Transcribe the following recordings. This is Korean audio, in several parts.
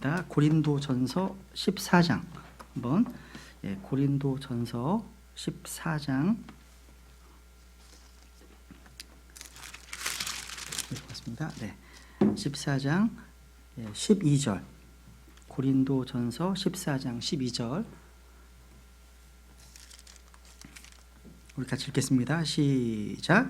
보겠습니다. 고린도전서 14장 한번 고린도전서 14장 보겠습니다. 14장 12절 고린도전서 14장 12절 우리 같이 읽겠습니다. 시작.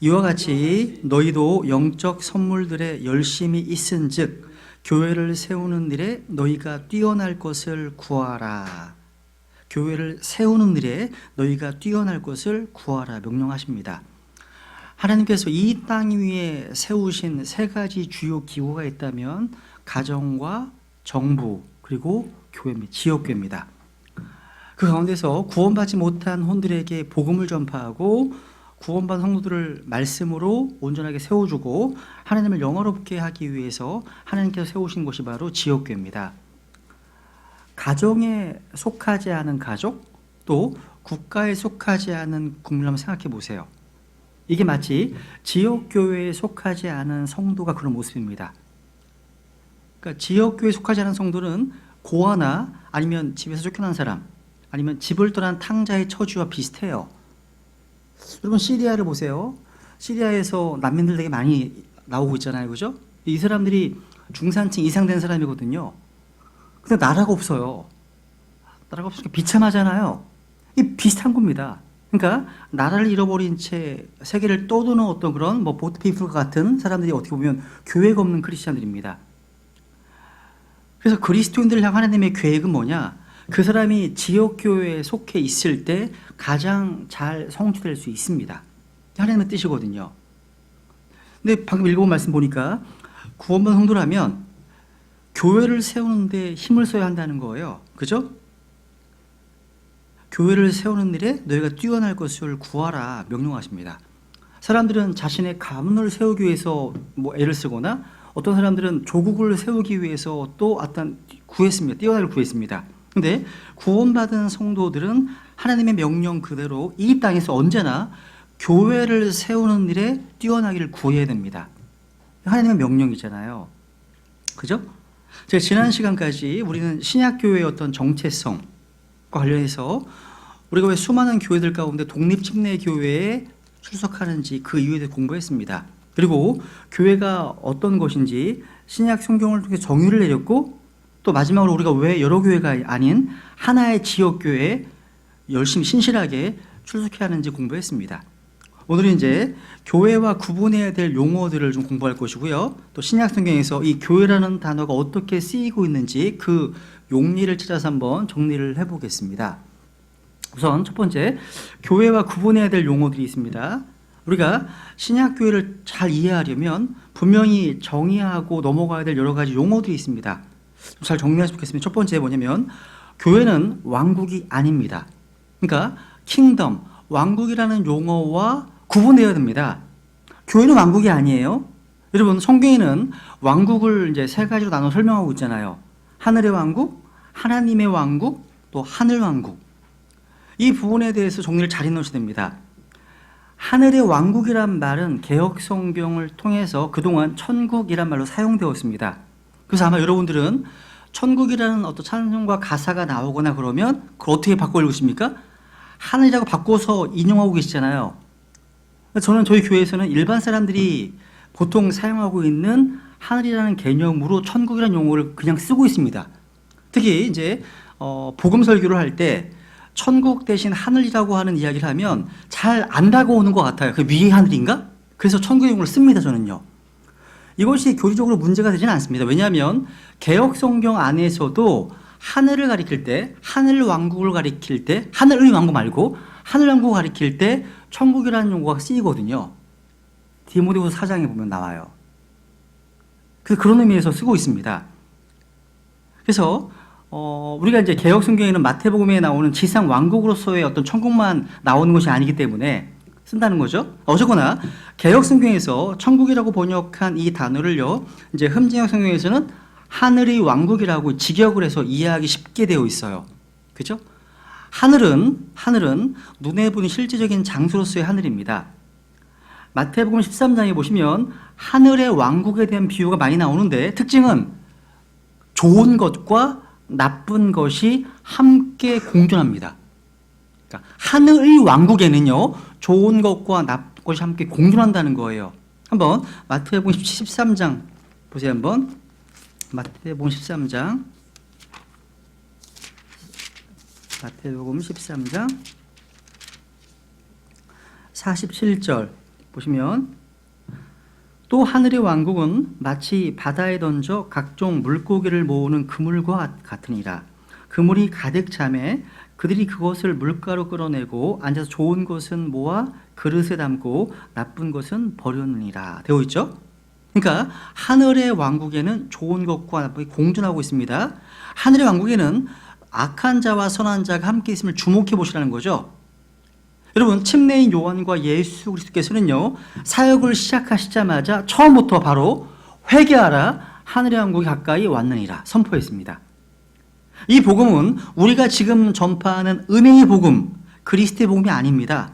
이와 같이 너희도 영적 선물들에 열심히 있은즉 교회를 세우는 일에 너희가 뛰어날 것을 구하라. 교회를 세우는 일에 너희가 뛰어날 것을 구하라 명령하십니다. 하나님께서 이 땅 위에 세우신 세 가지 주요 기구가 있다면 가정과 정부 그리고 교회 및 지역교회입니다. 그 가운데서 구원받지 못한 혼들에게 복음을 전파하고 구원받은 성도들을 말씀으로 온전하게 세워주고 하나님을 영화롭게 하기 위해서 하나님께서 세우신 것이 바로 지역교회입니다. 가정에 속하지 않은 가족 또 국가에 속하지 않은 국민을 한번 생각해 보세요. 이게 마치 지역교회에 속하지 않은 성도가 그런 모습입니다. 그러니까 지역교회에 속하지 않은 성도는 고아나 아니면 집에서 쫓겨난 사람 아니면 집을 떠난 탕자의 처지와 비슷해요. 여러분 시리아를 보세요. 시리아에서 난민들 되게 많이 나오고 있잖아요. 그죠? 이 사람들이 중산층 이상 된 사람이거든요. 근데 나라가 없어요. 나라가 없으니까 비참하잖아요. 이 비슷한 겁니다. 그러니까 나라를 잃어버린 채 세계를 떠도는 어떤 그런 보트피플 같은 사람들이 어떻게 보면 교회가 없는 크리스찬들입니다. 그래서 그리스도인들을 향한 하나님의 계획은 뭐냐? 그 사람이 지역교회에 속해 있을 때 가장 잘 성취될 수 있습니다. 하나님의 뜻이거든요. 근데 방금 읽어본 말씀 보니까 구원받은 성도라면 교회를 세우는데 힘을 써야 한다는 거예요. 그죠? 교회를 세우는 일에 너희가 뛰어날 것을 구하라 명령하십니다. 사람들은 자신의 가문을 세우기 위해서 애를 쓰거나 어떤 사람들은 조국을 세우기 위해서 또 어떤 구했습니다. 뛰어날 구했습니다. 근데 구원받은 성도들은 하나님의 명령 그대로 이 땅에서 언제나 교회를 세우는 일에 뛰어나기를 구해야 됩니다. 하나님의 명령이잖아요. 그죠? 제가 지난 시간까지 우리는 신약교회의 어떤 정체성과 관련해서 우리가 왜 수많은 교회들 가운데 독립침례교회에 출석하는지 그 이유에 대해 공부했습니다. 그리고 교회가 어떤 것인지 신약 성경을 통해 정의를 내렸고 또 마지막으로 우리가 왜 여러 교회가 아닌 하나의 지역교회에 열심히 신실하게 출석해야 하는지 공부했습니다. 오늘은 이제 교회와 구분해야 될 용어들을 좀 공부할 것이고요. 또 신약 성경에서 이 교회라는 단어가 어떻게 쓰이고 있는지 그 용리를 찾아서 한번 정리를 해보겠습니다. 우선 첫 번째, 교회와 구분해야 될 용어들이 있습니다. 우리가 신약교회를 잘 이해하려면 분명히 정의하고 넘어가야 될 여러 가지 용어들이 있습니다. 잘 정리하시면 좋겠습니다. 첫 번째 뭐냐면 교회는 왕국이 아닙니다. 그러니까 킹덤, 왕국이라는 용어와 구분되어야 됩니다. 교회는 왕국이 아니에요. 여러분 성경에는 왕국을 이제 세 가지로 나눠 설명하고 있잖아요. 하늘의 왕국, 하나님의 왕국, 또 하늘 왕국. 이 부분에 대해서 정리를 잘 해놓으셔야 됩니다. 하늘의 왕국이란 말은 개역 성경을 통해서 그동안 천국이란 말로 사용되었습니다. 그래서 아마 여러분들은 천국이라는 어떤 찬송과 가사가 나오거나 그러면 그걸 어떻게 바꿔 읽으십니까? 하늘이라고 바꿔서 인용하고 계시잖아요. 저는 저희 교회에서는 일반 사람들이 보통 사용하고 있는 하늘이라는 개념으로 천국이라는 용어를 그냥 쓰고 있습니다. 특히 이제 복음 설교를 할 때 천국 대신 하늘이라고 하는 이야기를 하면 잘 안 다가오는 것 같아요. 그 위에 하늘인가? 그래서 천국의 용어를 씁니다, 저는요. 이것이 교리적으로 문제가 되지는 않습니다. 왜냐하면 개역 성경 안에서도 하늘을 가리킬 때, 하늘 왕국을 가리킬 때, 하늘의 왕국 말고 하늘 왕국을 가리킬 때 천국이라는 용어가 쓰이거든요. 디모데후서 4장에 보면 나와요. 그래서 그런 의미에서 쓰고 있습니다. 그래서 우리가 이제 개역 성경에는 마태복음에 나오는 지상 왕국으로서의 어떤 천국만 나오는 것이 아니기 때문에 쓴다는 거죠. 어쨌거나 개역 성경에서 천국이라고 번역한 이 단어를요, 이제 흠진역 성경에서는 하늘의 왕국이라고 직역을 해서 이해하기 쉽게 되어 있어요. 그죠? 하늘은 눈에 보이는 실제적인 장소로서의 하늘입니다. 마태복음 13장에 보시면 하늘의 왕국에 대한 비유가 많이 나오는데 특징은 좋은 것과 나쁜 것이 함께 공존합니다. 그러니까 하늘의 왕국에는요, 좋은 것과 나쁜 것이 함께 공존한다는 거예요. 한번 마태복음 13장 보세요. 한번 마태복음 13장, 마태복음 13장 47절 보시면, 또 하늘의 왕국은 마치 바다에 던져 각종 물고기를 모으는 그물과 같으니라. 그물이 가득 차매 그들이 그것을 물가로 끌어내고 앉아서 좋은 것은 모아 그릇에 담고 나쁜 것은 버렸느니라 되어 있죠. 그러니까 하늘의 왕국에는 좋은 것과 나쁜 것이 공존하고 있습니다. 하늘의 왕국에는 악한 자와 선한 자가 함께 있음을 주목해 보시라는 거죠. 여러분, 침례인 요한과 예수 그리스도께서는요, 사역을 시작하시자마자 처음부터 바로 회개하라, 하늘의 왕국이 가까이 왔느니라 선포했습니다. 이 복음은 우리가 지금 전파하는 은혜의 복음, 그리스도의 복음이 아닙니다.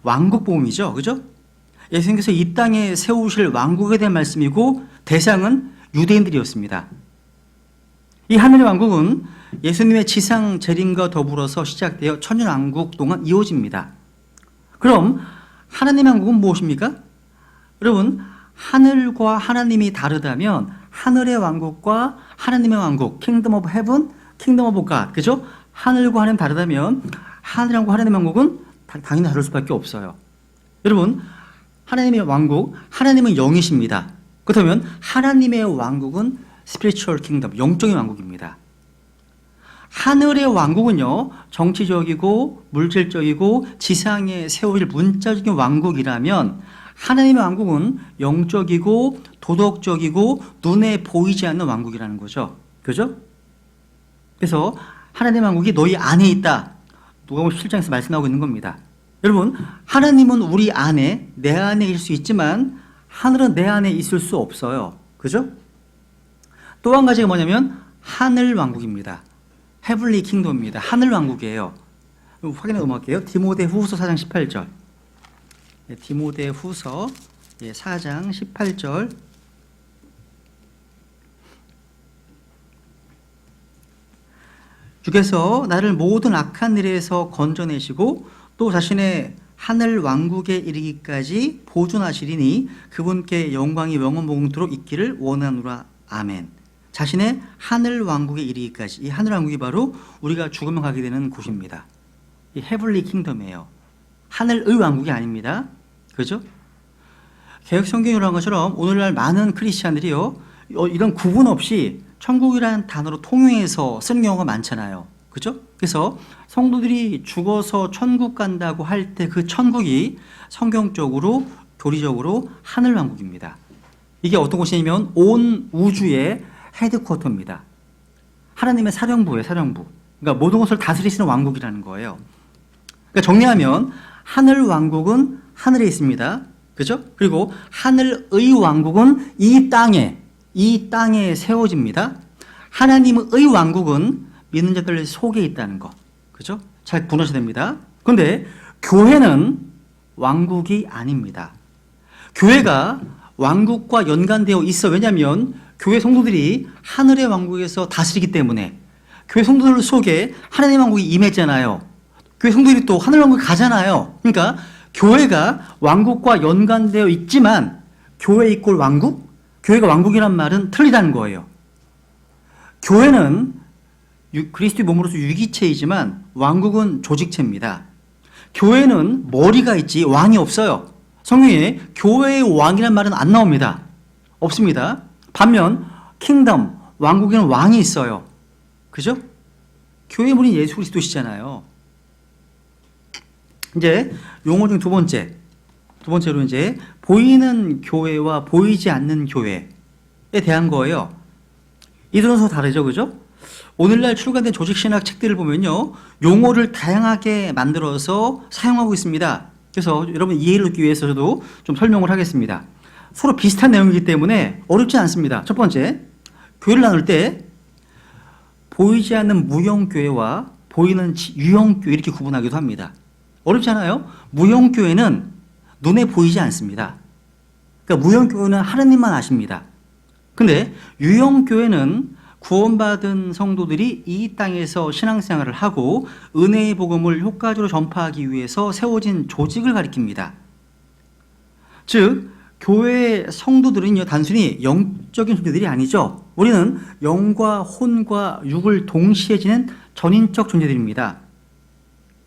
왕국 복음이죠. 그죠? 예수님께서 이 땅에 세우실 왕국에 대한 말씀이고 대상은 유대인들이었습니다. 이 하늘의 왕국은 예수님의 지상 재림과 더불어서 시작되어 천년왕국 동안 이어집니다. 그럼 하나님의 왕국은 무엇입니까? 여러분, 하늘과 하나님이 다르다면 하늘의 왕국과 하나님의 왕국, 킹덤 오브 헤븐, 킹덤 오브 갓, 그죠? 하늘과 하나님 다르다면 하늘의 왕국, 하나님의 왕국은 당연히 다를 수밖에 없어요. 여러분, 하나님의 왕국, 하나님은 영이십니다. 그렇다면 하나님의 왕국은 스피리추얼 킹덤, 영적인 왕국입니다. 하늘의 왕국은요, 정치적이고 물질적이고 지상에 세워질 문자적인 왕국이라면 하나님의 왕국은 영적이고 도덕적이고 눈에 보이지 않는 왕국이라는 거죠. 그죠? 그래서 하나님의 왕국이 너희 안에 있다. 누가복음 7장에서 말씀하고 있는 겁니다. 여러분, 하나님은 우리 안에, 내 안에 있을 수 있지만 하늘은 내 안에 있을 수 없어요. 그죠? 또 한 가지가 뭐냐면 하늘 왕국입니다. 헤블리 킹덤입니다. 하늘 왕국이에요. 확인해 넘어갈게요. 디모데후서 4장 18절. 디모데후서 4장 18절. 주께서 나를 모든 악한 일에서 건져내시고 또 자신의 하늘 왕국에 이르기까지 보존하시리니 그분께 영광이 영원무궁토록 있기를 원하노라. 아멘. 자신의 하늘 왕국에 이르기까지. 이 하늘 왕국이 바로 우리가 죽으면 가게 되는 곳입니다. 이 헤블리 킹덤이에요. 하늘의 왕국이 아닙니다. 그죠? 개역 성경이 말한 것처럼 오늘날 많은 크리스찬들이요, 이런 구분 없이 천국이라는 단어로 통용해서 쓰는 경우가 많잖아요. 그죠? 그래서 성도들이 죽어서 천국 간다고 할 때 그 천국이 성경적으로, 교리적으로 하늘 왕국입니다. 이게 어떤 곳이냐면 온 우주의 헤드쿼터입니다. 하나님의 사령부예요, 사령부. 그러니까 모든 것을 다스리시는 왕국이라는 거예요. 그러니까 정리하면 하늘 왕국은 하늘에 있습니다. 그죠? 그리고 하늘의 왕국은 이 땅에 세워집니다. 하나님의 왕국은 믿는 자들 속에 있다는 거. 그죠? 잘 구분하셔야 됩니다. 그런데 교회는 왕국이 아닙니다. 교회가 왕국과 연관되어 있어. 왜냐하면 교회 성도들이 하늘의 왕국에서 다스리기 때문에 교회 성도들 속에 하나님의 왕국이 임했잖아요. 교회 성도들이 또 하늘 왕국에 가잖아요. 그러니까 교회가 왕국과 연관되어 있지만 교회 이꼴 왕국? 교회가 왕국이란 말은 틀리다는 거예요. 교회는 그리스도의 몸으로서 유기체이지만 왕국은 조직체입니다. 교회는 머리가 있지 왕이 없어요. 성경에 교회의 왕이란 말은 안 나옵니다. 없습니다. 반면 킹덤, 왕국에는 왕이 있어요. 그죠? 교회의 문이 예수 그리스도시잖아요. 이제 용어 중 두 번째로 이제 보이는 교회와 보이지 않는 교회에 대한 거예요. 이들은 서로 다르죠, 그죠? 오늘날 출간된 조직신학 책들을 보면요, 용어를 다양하게 만들어서 사용하고 있습니다. 그래서 여러분 이해를 돕기 위해서도 좀 설명을 하겠습니다. 서로 비슷한 내용이기 때문에 어렵지 않습니다. 첫 번째, 교회를 나눌 때 보이지 않는 무형교회와 보이는 유형교회 이렇게 구분하기도 합니다. 어렵지 않아요? 무형교회는 눈에 보이지 않습니다. 그러니까 무형교회는 하나님만 아십니다. 근데 유형교회는 구원받은 성도들이 이 땅에서 신앙생활을 하고 은혜의 복음을 효과적으로 전파하기 위해서 세워진 조직을 가리킵니다. 즉 교회의 성도들은요, 단순히 영적인 존재들이 아니죠. 우리는 영과 혼과 육을 동시에 지닌 전인적 존재들입니다.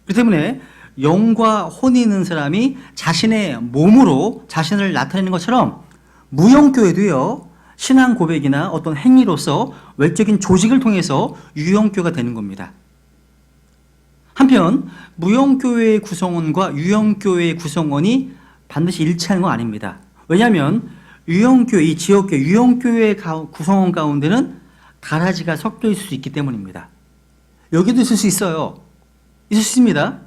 그렇기 때문에 영과 혼이 있는 사람이 자신의 몸으로 자신을 나타내는 것처럼 무형교회도요, 신앙 고백이나 어떤 행위로서 외적인 조직을 통해서 유형교회가 되는 겁니다. 한편 무형교회의 구성원과 유형교회의 구성원이 반드시 일치하는 건 아닙니다. 왜냐하면 유형교회, 이 지역교회, 유형교회 구성원 가운데는 가라지가 섞여 있을 수 있기 때문입니다. 여기도 있을 수 있어요. 있을 수 있습니다.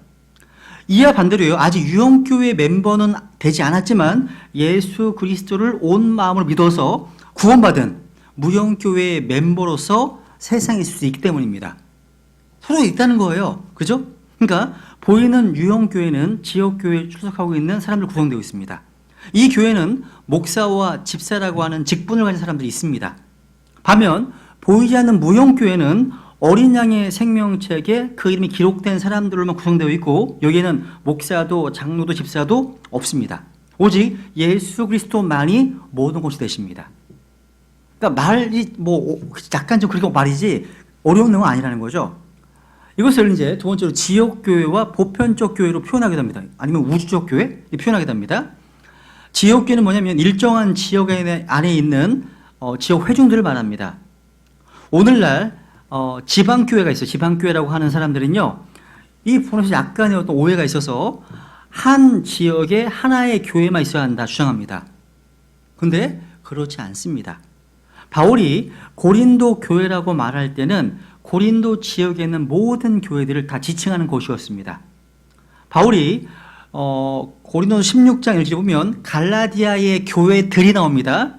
이와 반대로요, 아직 유형교회 멤버는 되지 않았지만 예수 그리스도를 온 마음으로 믿어서 구원받은 무형교회의 멤버로서 세상에 있을 수 있기 때문입니다. 서로 있다는 거예요. 그죠? 그러니까 보이는 유형교회는 지역교회에 출석하고 있는 사람들 구성되어 있습니다. 이 교회는 목사와 집사라고 하는 직분을 가진 사람들이 있습니다. 반면 보이지 않는 무형교회는 어린 양의 생명책에 그 이름이 기록된 사람들로만 구성되어 있고 여기에는 목사도 장로도 집사도 없습니다. 오직 예수 그리스도만이 모든 것이 되십니다. 그러니까 말이 약간 좀 그렇게 말이지 어려운 내용은 아니라는 거죠. 이것을 이제 두 번째로 지역교회와 보편적 교회로 표현하게 됩니다. 아니면 우주적 교회 표현하게 됩니다. 지역교회는 뭐냐면 일정한 지역 안에 있는 지역 회중들을 말합니다. 오늘날 지방교회가 있어요. 지방교회라고 하는 사람들은요, 이 부분에서 약간의 어떤 오해가 있어서 한 지역에 하나의 교회만 있어야 한다 주장합니다. 근데 그렇지 않습니다. 바울이 고린도 교회라고 말할 때는 고린도 지역에 있는 모든 교회들을 다 지칭하는 것이었습니다. 바울이 고린도서 16장 1절에 보면 갈라디아의 교회들이 나옵니다.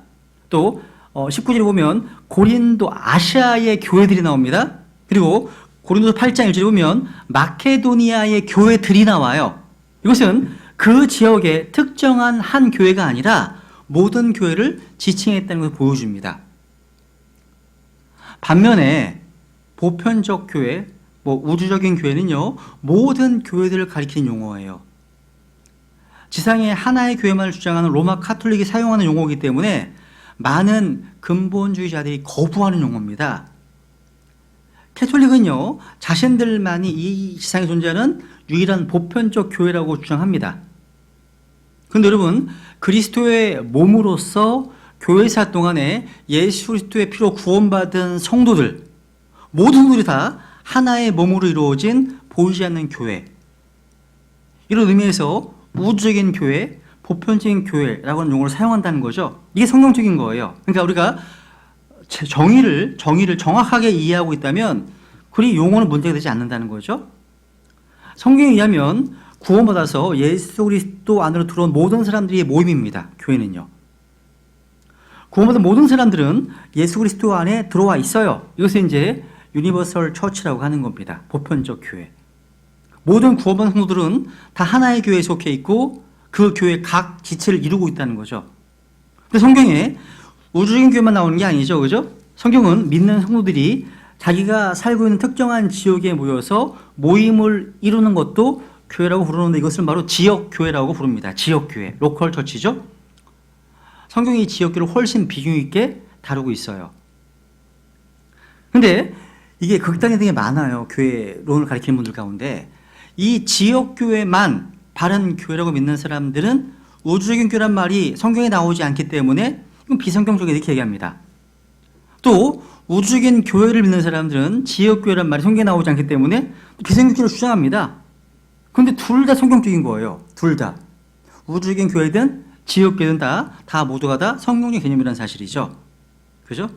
또 19절에 보면 고린도 아시아의 교회들이 나옵니다. 그리고 고린도서 8장 1절에 보면 마케도니아의 교회들이 나와요. 이것은 그 지역의 특정한 한 교회가 아니라 모든 교회를 지칭했다는 것을 보여줍니다. 반면에 보편적 교회, 우주적인 교회는요, 모든 교회들을 가리키는 용어예요. 지상의 하나의 교회만을 주장하는 로마 카톨릭이 사용하는 용어이기 때문에 많은 근본주의자들이 거부하는 용어입니다. 캐톨릭은요, 자신들만이 이 지상에 존재하는 유일한 보편적 교회라고 주장합니다. 그런데 여러분, 그리스도의 몸으로서 교회사 동안에 예수 그리스도의 피로 구원받은 성도들, 모든 성도들이 다 하나의 몸으로 이루어진 보이지 않는 교회, 이런 의미에서 우주적인 교회, 보편적인 교회라고 하는 용어를 사용한다는 거죠. 이게 성경적인 거예요. 그러니까 우리가 정의를 정확하게 이해하고 있다면 그리 용어는 문제가 되지 않는다는 거죠. 성경에 의하면 구원받아서 예수 그리스도 안으로 들어온 모든 사람들이 모임입니다. 교회는요. 구원받은 모든 사람들은 예수 그리스도 안에 들어와 있어요. 이것을 이제 유니버설 처치라고 하는 겁니다. 보편적 교회. 모든 구원받은 성도들은 다 하나의 교회에 속해 있고 그 교회 각 지체를 이루고 있다는 거죠. 근데 성경에 우주적인 교회만 나오는 게 아니죠. 그죠? 성경은 믿는 성도들이 자기가 살고 있는 특정한 지역에 모여서 모임을 이루는 것도 교회라고 부르는데 이것을 바로 지역교회라고 부릅니다. 지역교회, 로컬 처치죠. 성경이 지역교회를 훨씬 비중 있게 다루고 있어요. 근데 이게 극단이 되게 많아요. 교회론을 가리키는 분들 가운데. 이 지역교회만 바른 교회라고 믿는 사람들은 우주적인 교회란 말이 성경에 나오지 않기 때문에 이건 비성경적이다 이렇게 얘기합니다. 또 우주적인 교회를 믿는 사람들은 지역교회란 말이 성경에 나오지 않기 때문에 비성경적으로 주장합니다. 그런데 둘 다 성경적인 거예요. 둘 다. 우주적인 교회든 지역교회든 다 모두가 다 성경적 개념이라는 사실이죠. 그죠?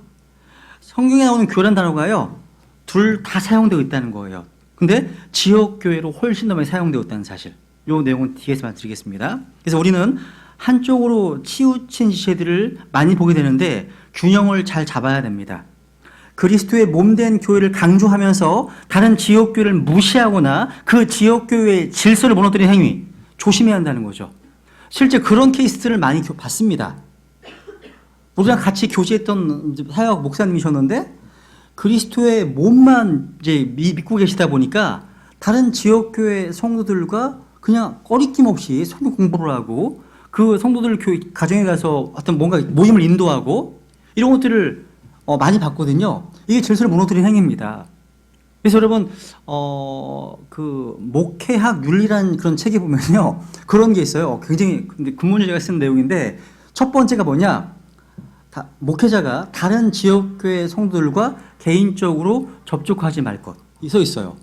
성경에 나오는 교회란 단어가요, 둘 다 사용되고 있다는 거예요. 근데 지역교회로 훨씬 더 많이 사용되고 있다는 사실. 이 내용은 뒤에서 말씀드리겠습니다. 그래서 우리는 한쪽으로 치우친 지체들을 많이 보게 되는데 균형을 잘 잡아야 됩니다. 그리스도의 몸된 교회를 강조하면서 다른 지역교회를 무시하거나 그 지역교회의 질서를 무너뜨리는 행위, 조심해야 한다는 거죠. 실제 그런 케이스들을 많이 봤습니다. 우리랑 같이 교제했던 사역 목사님이셨는데 그리스도의 몸만 이제 믿고 계시다 보니까 다른 지역교회 성도들과 그냥 꺼리낌 없이 성경 공부를 하고 그 성도들 교회 가정에 가서 어떤 뭔가 모임을 인도하고 이런 것들을 많이 봤거든요. 이게 질서를 무너뜨린 행위입니다. 그래서 여러분 그 목회학 윤리라는 그런 책에 보면요 그런 게 있어요. 굉장히 근본적으로 제가 쓴 내용인데 첫 번째가 뭐냐? 목회자가 다른 지역교회 성도들과 개인적으로 접촉하지 말 것. 써 있어요.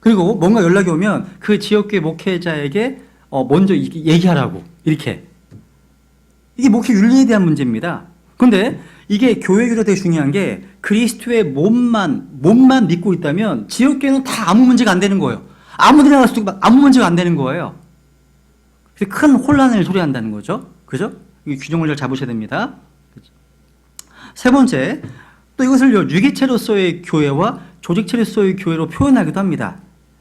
그리고 뭔가 연락이 오면 그 지역교회 목회자에게 먼저 얘기하라고 이렇게. 이게 목회 윤리에 대한 문제입니다. 그런데 이게 교회교로 되게 중요한 게 그리스도의 몸만 믿고 있다면 지역교회는 다 아무 문제가 안 되는 거예요. 아무 데나 가서도 아무 문제가 안 되는 거예요. 그래서 큰 혼란을 초래한다는 거죠. 그죠? 이 규정을 잘 잡으셔야 됩니다. 세 번째, 또 이것을 유기체로서의 교회와 조직체로서의 교회로 표현하기도 합니다.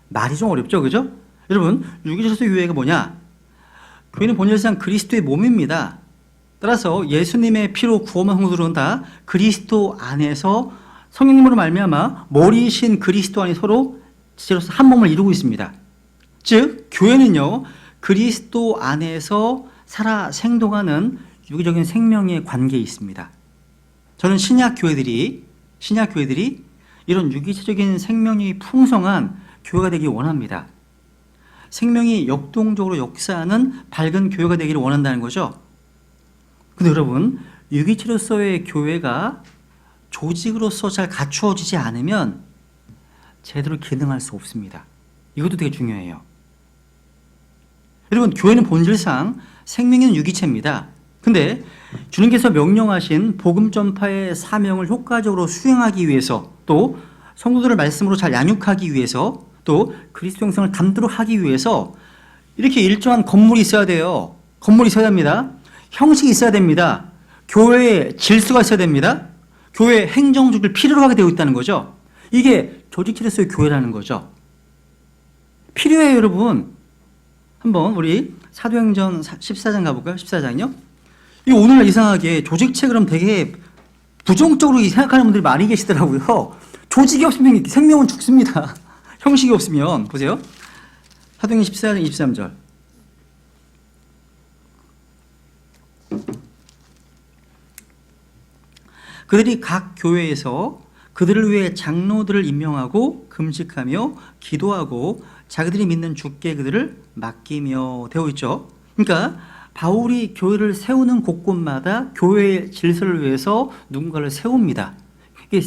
말이 좀 어렵죠, 그죠? 여러분, 유기체로서의 교회가 뭐냐? 교회는 본질상 그리스도의 몸입니다. 따라서 예수님의 피로 구원한 성도들은 다 그리스도 안에서 성령님으로 말미암아 머리이신 그리스도 안에 서로 지체로서 한 몸을 이루고 있습니다. 즉, 교회는요, 그리스도 안에서 살아 생동하는 유기적인 생명의 관계에 있습니다. 저는 신약 교회들이 이런 유기체적인 생명이 풍성한 교회가 되길 원합니다. 생명이 역동적으로 역사하는 밝은 교회가 되기를 원한다는 거죠. 근데 여러분, 유기체로서의 교회가 조직으로서 잘 갖추어지지 않으면 제대로 기능할 수 없습니다. 이것도 되게 중요해요. 여러분, 교회는 본질상 생명인 유기체입니다. 근데 주님께서 명령하신 복음 전파의 사명을 효과적으로 수행하기 위해서 또 성도들을 말씀으로 잘 양육하기 위해서 또 그리스도 형상을 담도록 하기 위해서 이렇게 일정한 건물이 있어야 돼요. 건물이 있어야 됩니다. 형식이 있어야 됩니다. 교회에 질서가 있어야 됩니다. 교회 행정주기를 필요로 하게 되어 있다는 거죠. 이게 조직체로서의 교회라는 거죠. 필요해요, 여러분. 한번 우리 사도행전 14장 가볼까요? 14장이요. 이 오늘날 이상하게 조직체 그럼 되게 부정적으로 생각하는 분들이 많이 계시더라고요. 조직이 없으면 생명은 죽습니다. 형식이 없으면. 보세요. 사도행전 14장 23절. 그들이 각 교회에서 그들을 위해 장로들을 임명하고 금식하며 기도하고 자기들이 믿는 주께 그들을 맡기며 되어 있죠. 그러니까 바울이 교회를 세우는 곳곳마다 교회의 질서를 위해서 누군가를 세웁니다. 이게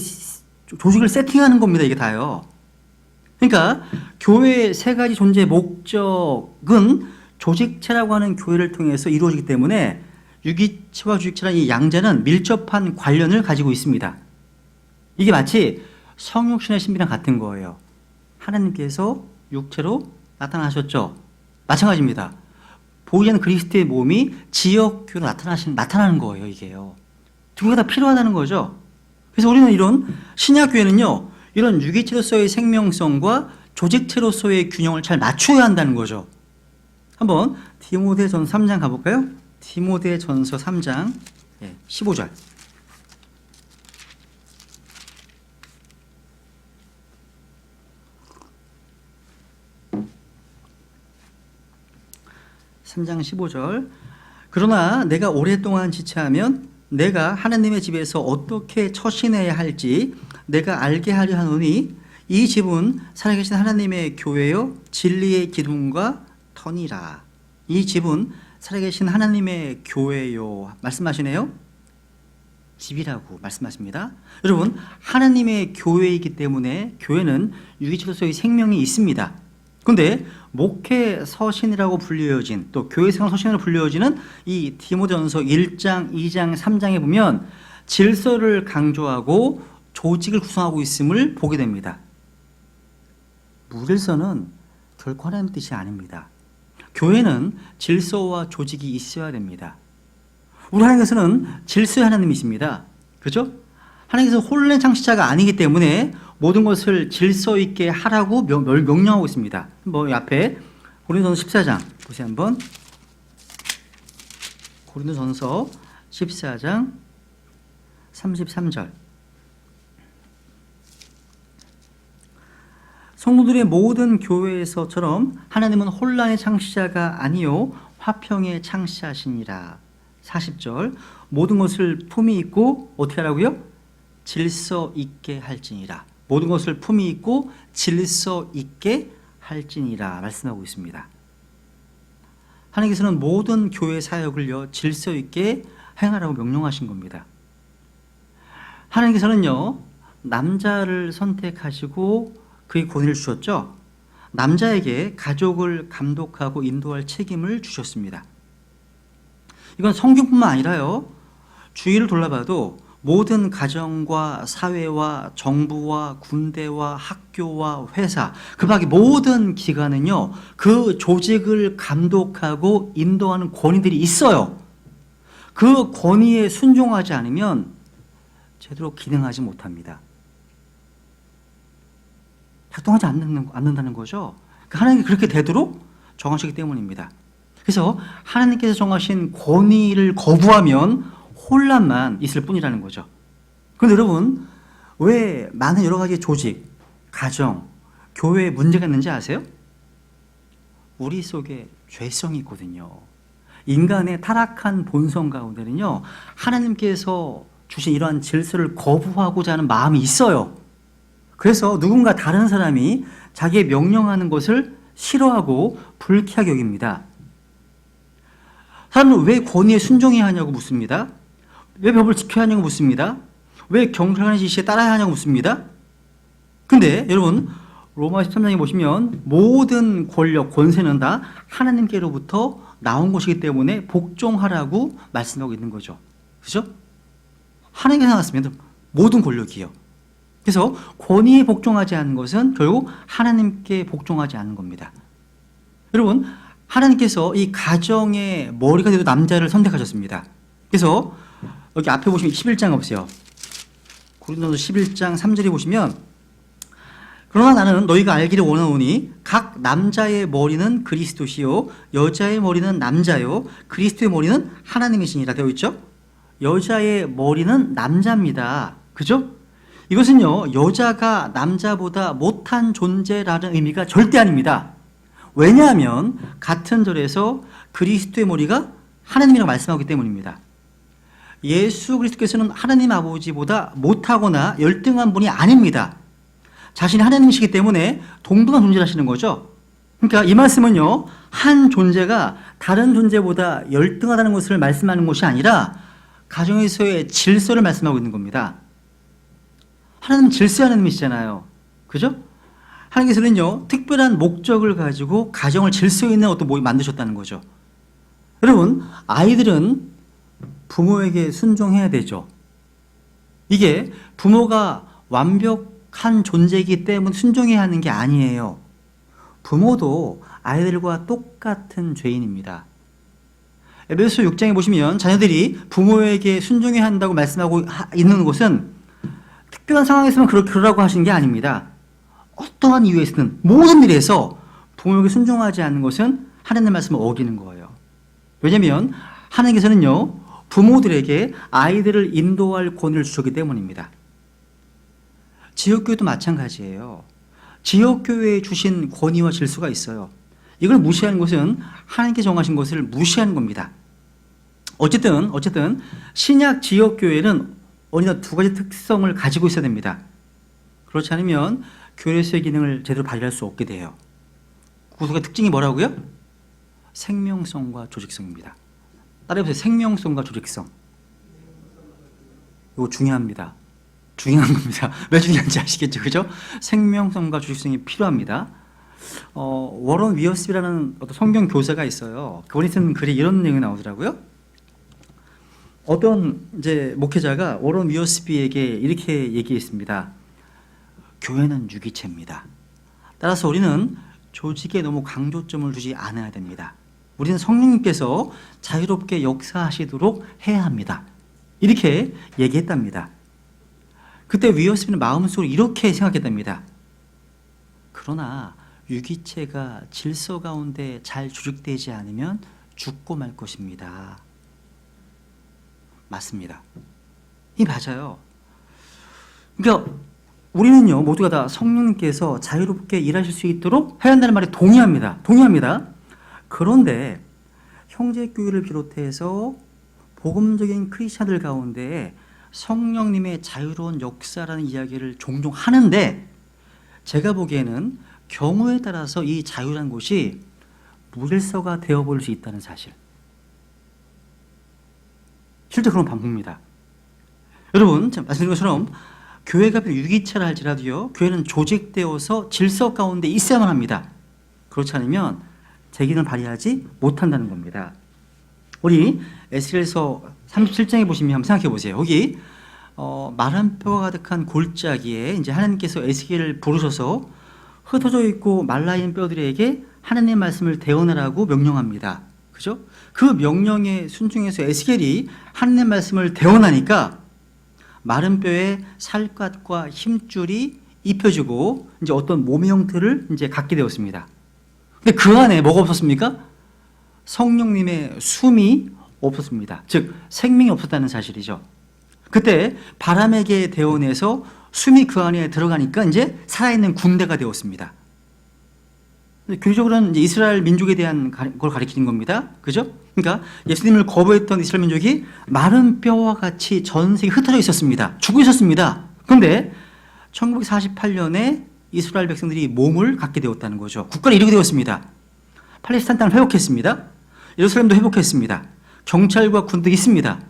조직을 세팅하는 겁니다. 이게 다요. 그러니까 교회의 세 가지 존재의 목적은 조직체라고 하는 교회를 통해서 이루어지기 때문에 유기체와 조직체라는 이 양자는 밀접한 관련을 가지고 있습니다. 이게 마치 성육신의 신비랑 같은 거예요. 하나님께서 육체로 나타나셨죠. 마찬가지입니다. 보이지 않는 그리스도의 몸이 지역교로 나타나는 거예요. 이게요. 두 개가 다 필요하다는 거죠. 그래서 우리는 이런 신약교회는요, 이런 유기체로서의 생명성과 조직체로서의 균형을 잘 맞춰야 한다는 거죠. 한번 디모데전서 3장 가볼까요? 디모데전서 3장 15절. (3장 15절) 그러나 내가 오랫동안 지체하면 내가 하나님의 집에서 어떻게 처신해야 할지 내가 알게 하려 하노니 이 집은 살아계신 하나님의 교회요 진리의 기둥과 터니라. 이 집은 살아계신 하나님의 교회요. 말씀하시네요. 집이라고 말씀하십니다. 여러분, 하나님의 교회이기 때문에 교회는 유기체로서의 생명이 있습니다. 그런데 목회 서신이라고 불려진 또 교회 생활 서신으로 불려지는 이 디모데전서 1장, 2장, 3장에 보면 질서를 강조하고 조직을 구성하고 있음을 보게 됩니다. 무질서는 결코 하나님의 뜻이 아닙니다. 교회는 질서와 조직이 있어야 됩니다. 우리 하나님께서는 질서의 하나님이십니다. 그렇죠? 하나님께서 혼란의 창시자가 아니기 때문에 모든 것을 질서 있게 하라고 명령하고 있습니다. 뭐 앞에 고린도전서 14장 보세요 한번. 고린도전서 14장 33절. 성도들의 모든 교회에서처럼 하나님은 혼란의 창시자가 아니요 화평의 창시자시니라. 40절 모든 것을 품이 있고 어떻게 하라고요? 질서 있게 할지니라. 모든 것을 품이 있고 질서 있게 할지니라 말씀하고 있습니다. 하나님께서는 모든 교회 사역을요 질서 있게 행하라고 명령하신 겁니다. 하나님께서는요 남자를 선택하시고 그의 권위를 주셨죠. 남자에게 가족을 감독하고 인도할 책임을 주셨습니다. 이건 성경뿐만 아니라요 주위를 돌아봐도 모든 가정과 사회와 정부와 군대와 학교와 회사 그 밖에 모든 기관은요 그 조직을 감독하고 인도하는 권위들이 있어요. 그 권위에 순종하지 않으면 제대로 기능하지 못합니다. 작동하지 않는다는 거죠. 하나님이 그렇게 되도록 정하시기 때문입니다. 그래서 하나님께서 정하신 권위를 거부하면 혼란만 있을 뿐이라는 거죠. 그런데 여러분 왜 많은 여러 가지 조직, 가정, 교회에 문제가 있는지 아세요? 우리 속에 죄성이 있거든요. 인간의 타락한 본성 가운데는요 하나님께서 주신 이러한 질서를 거부하고자 하는 마음이 있어요. 그래서 누군가 다른 사람이 자기의 명령하는 것을 싫어하고 불쾌하게 여깁니다. 사람은 왜 권위에 순종해야 하냐고 묻습니다. 왜 법을 지켜야 하냐고 묻습니다. 왜 경찰관의 지시에 따라야 하냐고 묻습니다. 근데 여러분 로마 13장에 보시면 모든 권력, 권세는 다 하나님께로부터 나온 것이기 때문에 복종하라고 말씀하고 있는 거죠. 그렇죠? 하나님께서 나왔습니다. 모든 권력이요. 그래서 권위에 복종하지 않는 것은 결국 하나님께 복종하지 않는 겁니다. 여러분 하나님께서 이 가정의 머리가 되도 남자를 선택하셨습니다. 그래서 여기 앞에 보시면 11장 보세요. 고린도서 11장 3절에 보시면 그러나 나는 너희가 알기를 원하오니 각 남자의 머리는 그리스도시요 여자의 머리는 남자요 그리스도의 머리는 하나님이시니라 되어 있죠. 여자의 머리는 남자입니다. 그죠? 이것은요 여자가 남자보다 못한 존재라는 의미가 절대 아닙니다. 왜냐하면 같은 절에서 그리스도의 머리가 하나님이라고 말씀하기 때문입니다. 예수 그리스도께서는 하나님 아버지보다 못하거나 열등한 분이 아닙니다. 자신이 하나님이시기 때문에 동등한 존재를 하시는 거죠. 그러니까 이 말씀은요 한 존재가 다른 존재보다 열등하다는 것을 말씀하는 것이 아니라 가정에서의 질서를 말씀하고 있는 겁니다. 하나님은 질서 하나님이시잖아요. 그죠? 하나님께서는요 특별한 목적을 가지고 가정을 질서 있는 어떤 모임 만드셨다는 거죠. 여러분 아이들은 부모에게 순종해야 되죠. 이게 부모가 완벽한 존재이기 때문에 순종해야 하는 게 아니에요. 부모도 아이들과 똑같은 죄인입니다. 에베소 6장에 보시면 자녀들이 부모에게 순종해야 한다고 말씀하고 있는 것은 특별한 상황에서만 그러라고 하시는 게 아닙니다. 어떠한 이유에서든 모든 일에서 부모에게 순종하지 않는 것은 하나님의 말씀을 어기는 거예요. 왜냐하면 하나님께서는요 부모들에게 아이들을 인도할 권위를 주셨기 때문입니다. 지역교회도 마찬가지예요. 지역교회에 주신 권위와 질서가 있어요. 이걸 무시하는 것은 하나님께 정하신 것을 무시하는 겁니다. 어쨌든 신약 지역교회는 어느덧 두 가지 특성을 가지고 있어야 됩니다. 그렇지 않으면 교회에서의 기능을 제대로 발휘할 수 없게 돼요. 그 두 가지 특징이 뭐라고요? 생명성과 조직성입니다. 따라해보세요. 생명성과 조직성. 이거 중요합니다. 중요한 겁니다. 왜 중요한지 아시겠죠? 그죠? 생명성과 조직성이 필요합니다. 워런 위어스비라는 어떤 성경 교사가 있어요. 그분이 쓴 글에 이런 내용이 나오더라고요. 어떤 이제 목회자가 워런 위어스비에게 이렇게 얘기했습니다. 교회는 유기체입니다. 따라서 우리는 조직에 너무 강조점을 두지 않아야 됩니다. 우리는 성령님께서 자유롭게 역사하시도록 해야 합니다. 이렇게 얘기했답니다. 그때 위어스비는 마음속으로 이렇게 생각했답니다. 그러나 유기체가 질서 가운데 잘 조직되지 않으면 죽고 말 것입니다. 맞습니다. 이 맞아요. 그러니까 우리는요, 모두가 다 성령님께서 자유롭게 일하실 수 있도록 해야 한다는 말에 동의합니다. 동의합니다. 그런데 형제교회를 비롯해서 복음적인 크리스찬들 가운데 성령님의 자유로운 역사라는 이야기를 종종 하는데, 제가 보기에는 경우에 따라서 이 자유라는 것이 무질서가 되어버릴 수 있다는 사실, 실제 그런 반복입니다. 여러분, 제가 말씀드린 것처럼 교회가 유기체라 할지라도요, 교회는 조직되어서 질서 가운데 있어야만 합니다. 그렇지 않으면 재기능을 발휘하지 못한다는 겁니다. 우리 에스겔서 37장에 보시면 한번 생각해 보세요. 여기 마른 뼈가 가득한 골짜기에 이제 하나님께서 에스겔을 부르셔서 흩어져 있고 말라 있는 뼈들에게 하나님의 말씀을 대언하라고 명령합니다. 그죠? 그 명령에 순종해서 에스겔이 하나님의 말씀을 대언하니까 마른 뼈에 살갗과 힘줄이 입혀지고 이제 어떤 몸의 형태를 이제 갖게 되었습니다. 근데 그 안에 뭐가 없었습니까? 성령님의 숨이 없었습니다. 즉 생명이 없었다는 사실이죠. 그때 바람에게 대언해서 숨이 그 안에 들어가니까 이제 살아있는 군대가 되었습니다. 교리적으로는 이제 이스라엘 민족에 대한 걸 가리키는 겁니다. 그죠? 그러니까 예수님을 거부했던 이스라엘 민족이 마른 뼈와 같이 전 세계에 흩어져 있었습니다. 죽어 있었습니다. 그런데 1948년에 이스라엘 백성들이 몸을 갖게 되었다는 거죠. 국가를 이루게 되었습니다. 팔레스타인 땅을 회복했습니다. 예루살렘도 회복했습니다. 경찰과 군대가 있습니다.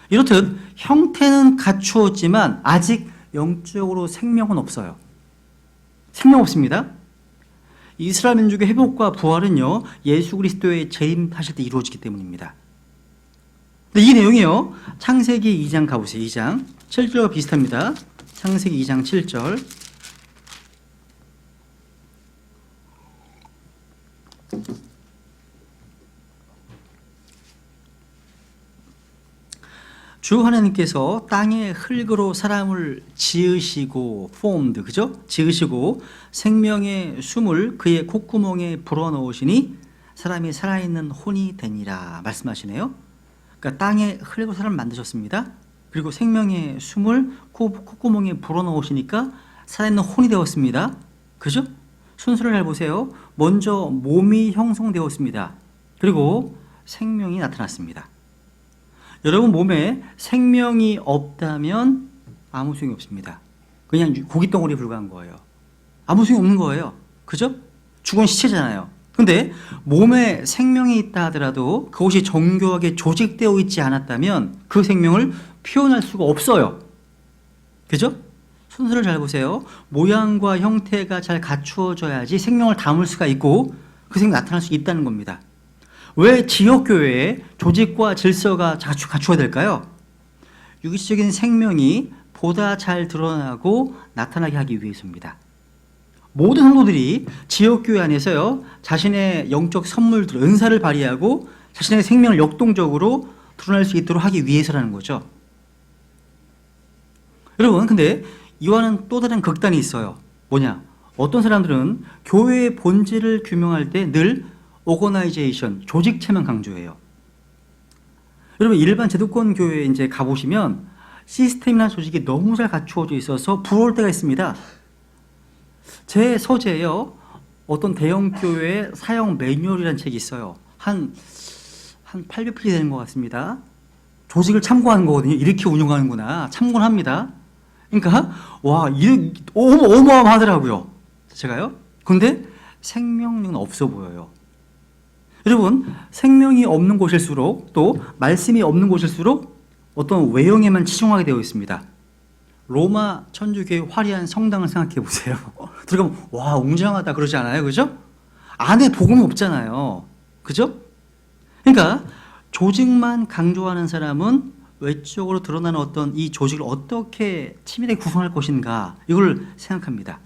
이렇듯 형태는 갖추었지만 아직 영적으로 생명은 없어요. 생명 없습니다. 이스라엘 민족의 회복과 부활은요, 예수 그리스도의 재림하실 때 이루어지기 때문입니다. 근데 이 내용이요, 창세기 2장 가보세요. 2장 7절과 비슷합니다. 창세기 2장 7절. 주 하나님께서 땅의 흙으로 사람을 지으시고 formed, 그죠? 지으시고 생명의 숨을 그의 콧구멍에 불어넣으시니 사람이 살아있는 혼이 되니라 말씀하시네요. 그러니까 땅의 흙으로 사람을 만드셨습니다. 그리고 생명의 숨을 콧구멍에 불어넣으시니까 살아있는 혼이 되었습니다. 그죠? 순서를 잘 보세요. 먼저 몸이 형성되었습니다. 그리고 생명이 나타났습니다. 여러분 몸에 생명이 없다면 아무 소용이 없습니다. 그냥 고깃덩어리에 불과한 거예요. 아무 소용이 없는 거예요. 그죠? 죽은 시체잖아요. 근데 몸에 생명이 있다 하더라도 그것이 정교하게 조직되어 있지 않았다면 그 생명을 표현할 수가 없어요. 그죠? 순서를 잘 보세요. 모양과 형태가 잘 갖추어져야지 생명을 담을 수가 있고 그 생명이 나타날 수 있다는 겁니다. 왜 지역교회에 조직과 질서가 갖추어야 될까요? 유기적인 생명이 보다 잘 드러나고 나타나게 하기 위해서입니다. 모든 성도들이 지역교회 안에서요, 자신의 영적 선물들, 은사를 발휘하고 자신의 생명을 역동적으로 드러낼 수 있도록 하기 위해서라는 거죠. 여러분, 근데 이와는 또 다른 극단이 있어요. 뭐냐? 어떤 사람들은 교회의 본질을 규명할 때 늘 오거나이제이션, 조직체만 강조해요. 여러분, 일반 제도권 교회에 이제 가보시면 시스템이나 조직이 너무 잘 갖추어져 있어서 부러울 때가 있습니다. 제 서재에요, 어떤 대형 교회의 사용 매뉴얼이라는 책이 있어요. 한 800페이지 되는 것 같습니다. 조직을 참고하는 거거든요. 이렇게 운영하는구나. 참고를 합니다. 그러니까, 와, 어마어마하더라고요. 제가요. 그런데 생명력은 없어 보여요. 여러분, 생명이 없는 곳일수록 또 말씀이 없는 곳일수록 어떤 외형에만 치중하게 되어 있습니다. 로마 천주교의 화려한 성당을 생각해 보세요. 들어가면 와, 웅장하다 그러지 않아요? 그죠? 안에 복음이 없잖아요. 그죠? 그러니까 조직만 강조하는 사람은 외적으로 드러나는 어떤 이 조직을 어떻게 치밀하게 구성할 것인가, 이걸 생각합니다.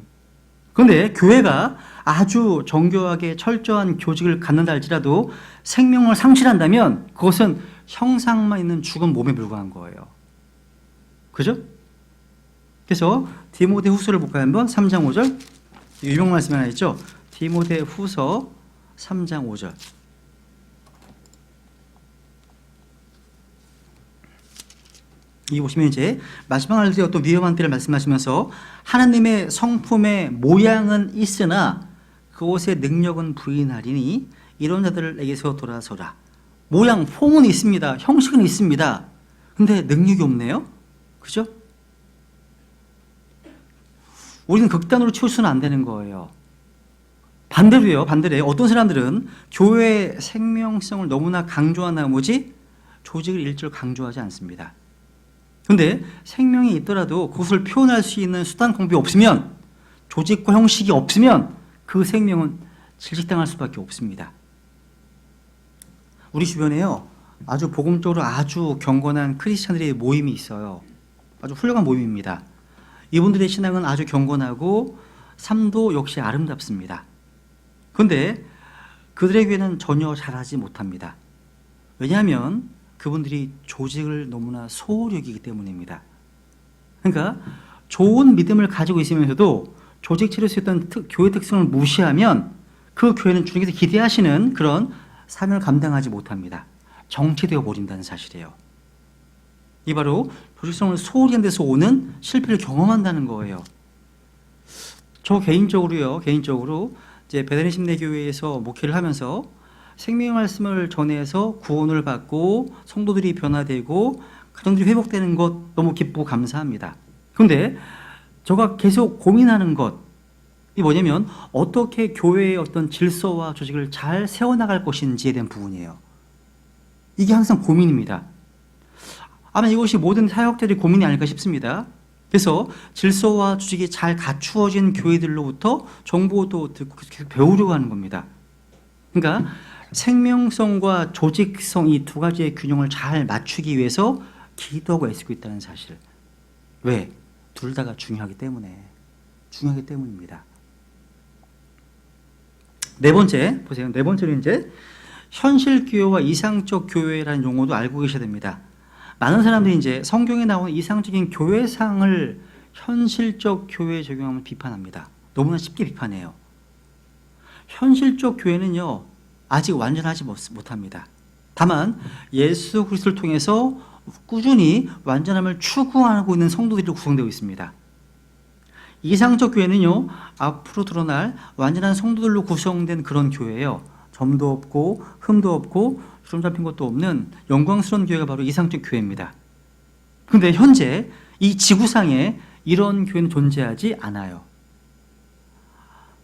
그런데 교회가 아주 정교하게 철저한 교직을 갖는다 할지라도 생명을 상실한다면 그것은 형상만 있는 죽은 몸에 불과한 거예요. 그죠? 그래서 디모데 후서를 볼까요? 한번 3장 5절. 유명 말씀 하나 있죠? 디모데 후서 3장 5절. 이 보시면 이제 마지막 날들의 어떤 위험한 때를 말씀하시면서 하나님의 성품의 모양은 있으나 그것의 능력은 부인하리니 이런 자들에게서 돌아서라. 모양, 폼은 있습니다. 형식은 있습니다. 근데 능력이 없네요. 그죠? 우리는 극단으로 치우쳐서는 안 되는 거예요. 반대로요. 반대로 어떤 사람들은 교회의 생명성을 너무나 강조한 나머지 조직을 일절 강조하지 않습니다. 그런데 생명이 있더라도 그것을 표현할 수 있는 수단 방법이 없으면, 조직과 형식이 없으면 그 생명은 질식당할 수밖에 없습니다. 우리 주변에요, 아주 복음적으로 아주 경건한 크리스찬들의 모임이 있어요. 아주 훌륭한 모임입니다. 이분들의 신앙은 아주 경건하고 삶도 역시 아름답습니다. 그런데 그들의 교회는 전혀 잘하지 못합니다. 왜냐하면 그분들이 조직을 너무나 소홀히 여기기 때문입니다. 그러니까 좋은 믿음을 가지고 있으면서도 조직 차릴 수 있던 교회 특성을 무시하면 그 교회는 주님께서 기대하시는 그런 사명을 감당하지 못합니다. 정체되어 버린다는 사실이에요. 이 바로 조직성을 소홀히 한 데서 오는 실패를 경험한다는 거예요. 저 개인적으로 이제 베드레 심내교회에서 목회를 하면서 생명의 말씀을 전해서 구원을 받고 성도들이 변화되고 가정들이 회복되는 것 너무 기쁘고 감사합니다. 그런데 제가 계속 고민하는 것이 뭐냐면 어떻게 교회의 어떤 질서와 조직을 잘 세워나갈 것인지에 대한 부분이에요. 이게 항상 고민입니다. 아마 이것이 모든 사역자들의 고민이 아닐까 싶습니다. 그래서 질서와 조직이 잘 갖추어진 교회들로부터 정보도 듣고 계속 배우려고 하는 겁니다. 그러니까 생명성과 조직성 이 두 가지의 균형을 잘 맞추기 위해서 기도하고 애쓰고 있다는 사실. 왜? 둘 다가 중요하기 때문입니다. 네 번째, 보세요. 네 번째는 이제 현실교회와 이상적 교회라는 용어도 알고 계셔야 됩니다. 많은 사람들이 이제 성경에 나오는 이상적인 교회상을 현실적 교회에 적용하면 비판합니다. 너무나 쉽게 비판해요. 현실적 교회는요, 아직 완전하지 못합니다. 다만 예수 그리스도를 통해서 꾸준히 완전함을 추구하고 있는 성도들이 구성되어 있습니다. 이상적 교회는요, 앞으로 드러날 완전한 성도들로 구성된 그런 교회예요. 점도 없고 흠도 없고 주름 잡힌 것도 없는 영광스러운 교회가 바로 이상적 교회입니다. 그런데 현재 이 지구상에 이런 교회는 존재하지 않아요.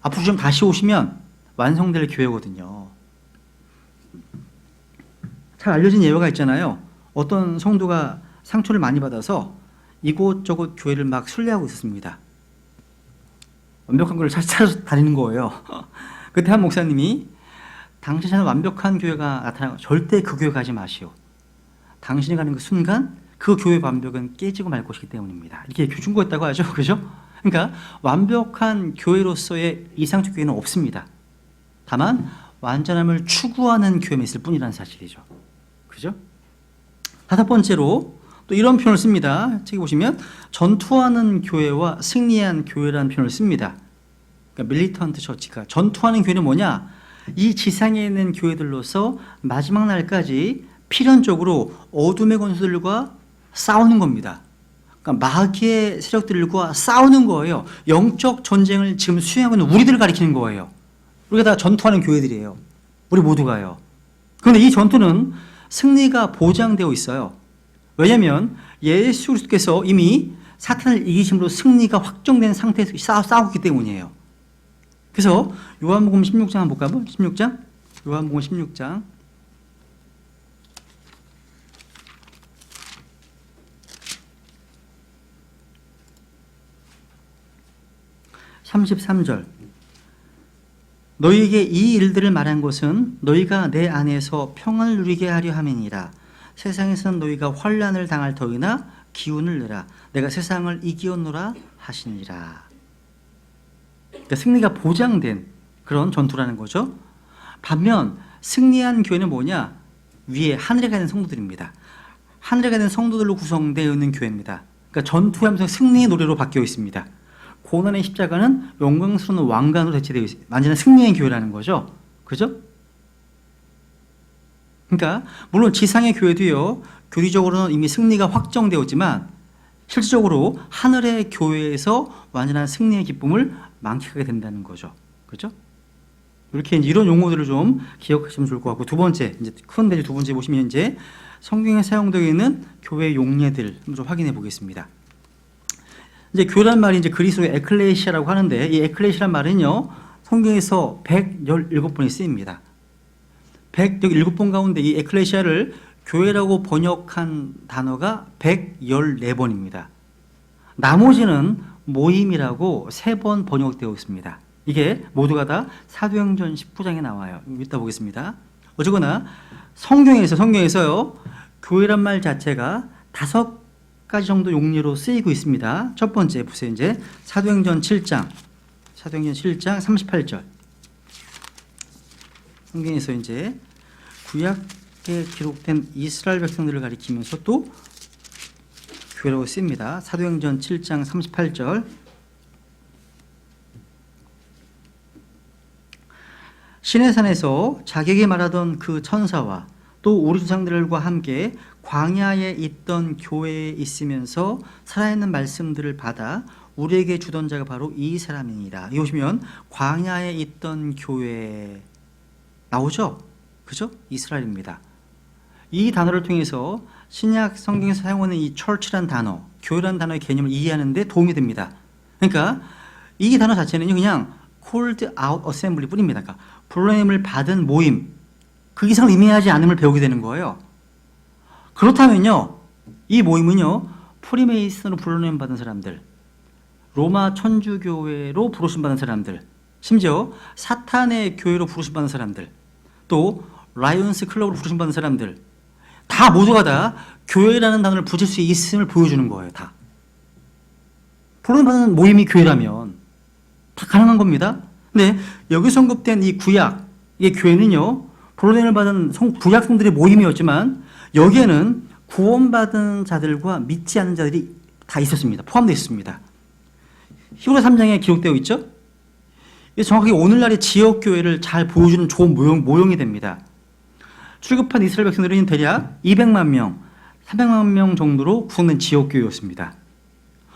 앞으로 좀 다시 오시면 완성될 교회거든요. 잘 알려진 예화가 있잖아요. 어떤 성도가 상처를 많이 받아서 이곳저곳 교회를 막 순례하고 있었습니다. 완벽한 걸 찾아서 다니는 거예요. 그때 한 목사님이 당신은 완벽한 교회가 나타나고 절대 그 교회 가지 마시오. 당신이 가는 그 순간 그 교회 완벽은 깨지고 말 것이기 때문입니다. 이렇게 준거했다고 하죠. 그죠? 그러니까 완벽한 교회로서의 이상적 교회는 없습니다. 다만 완전함을 추구하는 교회만 있을 뿐이라는 사실이죠. 그죠? 다섯 번째로 또 이런 표현을 씁니다. 책에 보시면 전투하는 교회와 승리한 교회라는 표현을 씁니다. 그러니까 밀리턴트 처치가 전투하는 교회는 뭐냐? 이 지상에 있는 교회들로서 마지막 날까지 필연적으로 어둠의 권수들과 싸우는 겁니다. 그러니까 마귀의 세력들과 싸우는 거예요. 영적 전쟁을 지금 수행하고 있는 우리들을 가리키는 거예요. 우리가 다 전투하는 교회들이에요. 우리 모두가요. 그런데 이 전투는 승리가 보장되어 있어요. 왜냐하면 예수 그리스도께서 이미 사탄을 이기심으로 승리가 확정된 상태에서 싸우고 있기 때문이에요. 그래서 요한복음 16장 한번 볼까요? 16장? 요한복음 16장 33절. 너희에게 이 일들을 말한 것은 너희가 내 안에서 평안을 누리게 하려 함이니라. 세상에서는 너희가 환난을 당할 터이나 기운을 내라. 내가 세상을 이기었노라 하시니라. 그러니까 승리가 보장된 그런 전투라는 거죠. 반면 승리한 교회는 뭐냐? 위에 하늘에 가는 성도들입니다. 하늘에 가는 성도들로 구성되어 있는 교회입니다. 그러니까 전투하면서 승리의 노래로 바뀌어 있습니다. 고난의 십자가는 영광스러운 왕관으로 대체되어 있습니다. 완전한 승리의 교회라는 거죠. 그죠? 그러니까 물론 지상의 교회도요, 교리적으로는 이미 승리가 확정되었지만 실질적으로 하늘의 교회에서 완전한 승리의 기쁨을 만끽하게 된다는 거죠. 그렇죠? 이렇게 이런 용어들을 좀 기억하시면 좋을 것 같고, 두 번째, 이제 큰 대지 두 번째 보시면 이제 성경에 사용되어 있는 교회 용례들 좀 확인해 보겠습니다. 이제 교회란 말이 이제 그리스도의 에클레시아라고 하는데, 이 에클레시아란 말은요, 성경에서 117번이 쓰입니다. 117번 가운데 이 에클레시아를 교회라고 번역한 단어가 114번입니다. 나머지는 모임이라고 3번 번역되어 있습니다. 이게 모두가 다 사도행전 19장에 나와요. 이따 보겠습니다. 어쨌거나 성경에서요, 교회란 말 자체가 5가지 정도 용례로 쓰이고 있습니다. 첫 번째 보세요. 이제 사도행전 7장 38절. 성경에서 이제 구약에 기록된 이스라엘 백성들을 가리키면서 또 교회라고 씁니다. 사도행전 7장 38절. 시내산에서 자기에게 말하던 그 천사와 또 우리 조상들과 함께 광야에 있던 교회에 있으면서 살아있는 말씀들을 받아 우리에게 주던 자가 바로 이 사람이니라. 여기 보시면 광야에 있던 교회 나오죠? 그죠? 이스라엘입니다. 이 단어를 통해서 신약 성경에서 사용하는 이 church란 단어, 교회란 단어의 개념을 이해하는 데 도움이 됩니다. 그러니까 이 단어 자체는 그냥 called out assembly 뿐입니다. 그러니까 불러냄을 받은 모임, 그 이상을 의미하지 않음을 배우게 되는 거예요. 그렇다면요, 이 모임은요, 프리메이슨으로 불러냄 받은 사람들, 로마 천주교회로 부르심 받은 사람들, 심지어 사탄의 교회로 부르심 받은 사람들, 또 라이온스 클럽으로 부르심 받은 사람들, 다 모두가 다 교회라는 단어를 붙일 수 있음을 보여주는 거예요. 다 부르심 받은 모임이 교회라면 다 가능한 겁니다. 근데 여기서 언급된 이 구약, 이 교회는요, 부르심을 받은 구약 성들의 모임이었지만 여기에는 구원받은 자들과 믿지 않는 자들이 다 있었습니다. 포함되어 있습니다. 히브리 3장에 기록되어 있죠. 정확하게 오늘날의 지역교회를 잘 보여주는 좋은 모형이 됩니다. 출급한 이스라엘 백성들은 대략 200만 명, 300만 명 정도로 구성된 지역교회였습니다.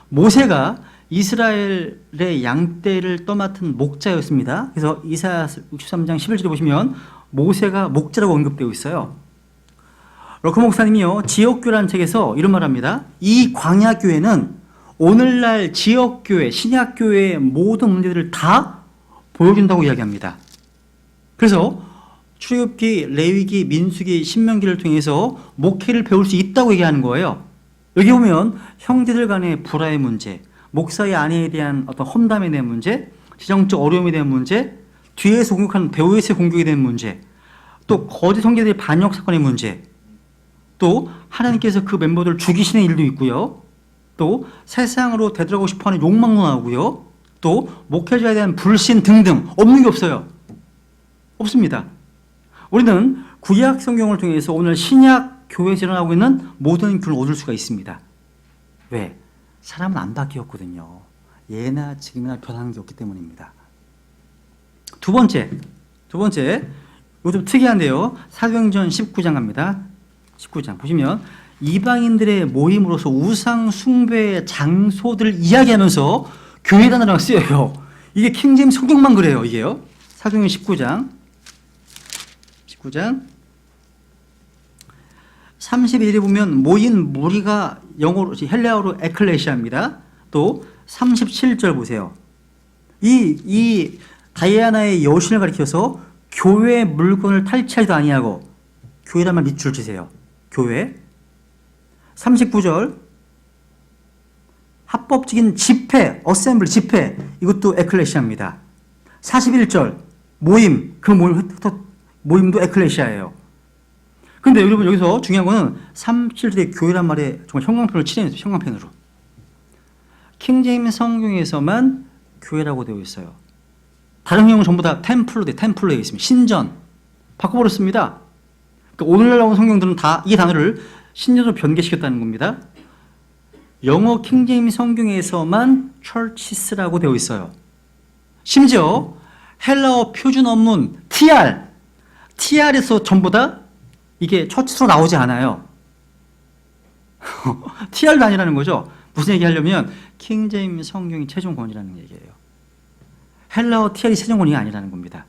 모세가 이스라엘의 양떼를 떠맡은 목자였습니다. 그래서 이사야 63장 11절에 보시면 모세가 목자라고 언급되어 있어요. 러커 목사님이요, 지역교회라는 책에서 이런 말을 합니다. 이 광야교회는 오늘날 지역교회, 신약교회의 모든 문제들을 다 보여준다고 이야기합니다. 그래서 출애굽기, 레위기, 민수기, 신명기를 통해서 목회를 배울 수 있다고 얘기하는 거예요. 여기 보면 형제들 간의 불화의 문제, 목사의 아내에 대한 어떤 험담에 대한 문제, 지정적 어려움에 대한 문제, 뒤에서 공격하는 배우에서의 공격에 대한 문제, 또 거짓 선교사들의 반역 사건의 문제, 또 하나님께서 그 멤버들을 죽이시는 일도 있고요. 또 세상으로 되돌아가고 싶어하는 욕망도 나오고요. 또 목회자에 대한 불신 등등 없는 게 없어요. 없습니다. 우리는 구약 성경을 통해서 오늘 신약 교회에서 일어나고 있는 모든 교훈을 얻을 수가 있습니다. 왜? 사람은 안 바뀌었거든요. 예나 지금이나 변하는 게 없기 때문입니다. 두 번째, 이거 좀 특이한데요. 사도행전 19장 갑니다. 19장 보시면 이방인들의 모임으로서 우상 숭배의 장소들을 이야기하면서 교회 단어가 쓰여요. 이게 킹제임스 성경만 그래요. 이게요. 사도행전 19장 31일에 보면 모인 무리가 영어로 헬레어로 에클레시아입니다. 또 37절 보세요. 이 다이아나의 여신을 가리켜서 교회의 물건을 탈취하지도 아니하고, 교회란 말 밑줄 치세요. 교회. 39절 합법적인 집회, 어셈블리 집회, 이것도 에클레시아입니다. 41절 모임, 그 모임도 에클레시아예요. 근데 여러분 여기서 중요한 거는 37절의 교회란 말에 정말 형광펜으로 칠해냈어요. 형광펜으로. 킹제임스 성경에서만 교회라고 되어 있어요. 다른 형용은 전부 다 템플로 되어 있습니다. 신전. 바꿔버렸습니다. 그러니까 오늘날 나온 성경들은 다 이 단어를 신전으로 변개시켰다는 겁니다. 영어 킹제임스 성경에서만 churches라고 되어 있어요. 심지어 헬라어 표준 원문 TR에서 전부 다 이게 처치로 나오지 않아요. TR도 아니라는 거죠. 무슨 얘기 하려면 킹제임스 성경이 최종권이라는 얘기예요. 헬라어 TR이 최종권이 아니라는 겁니다.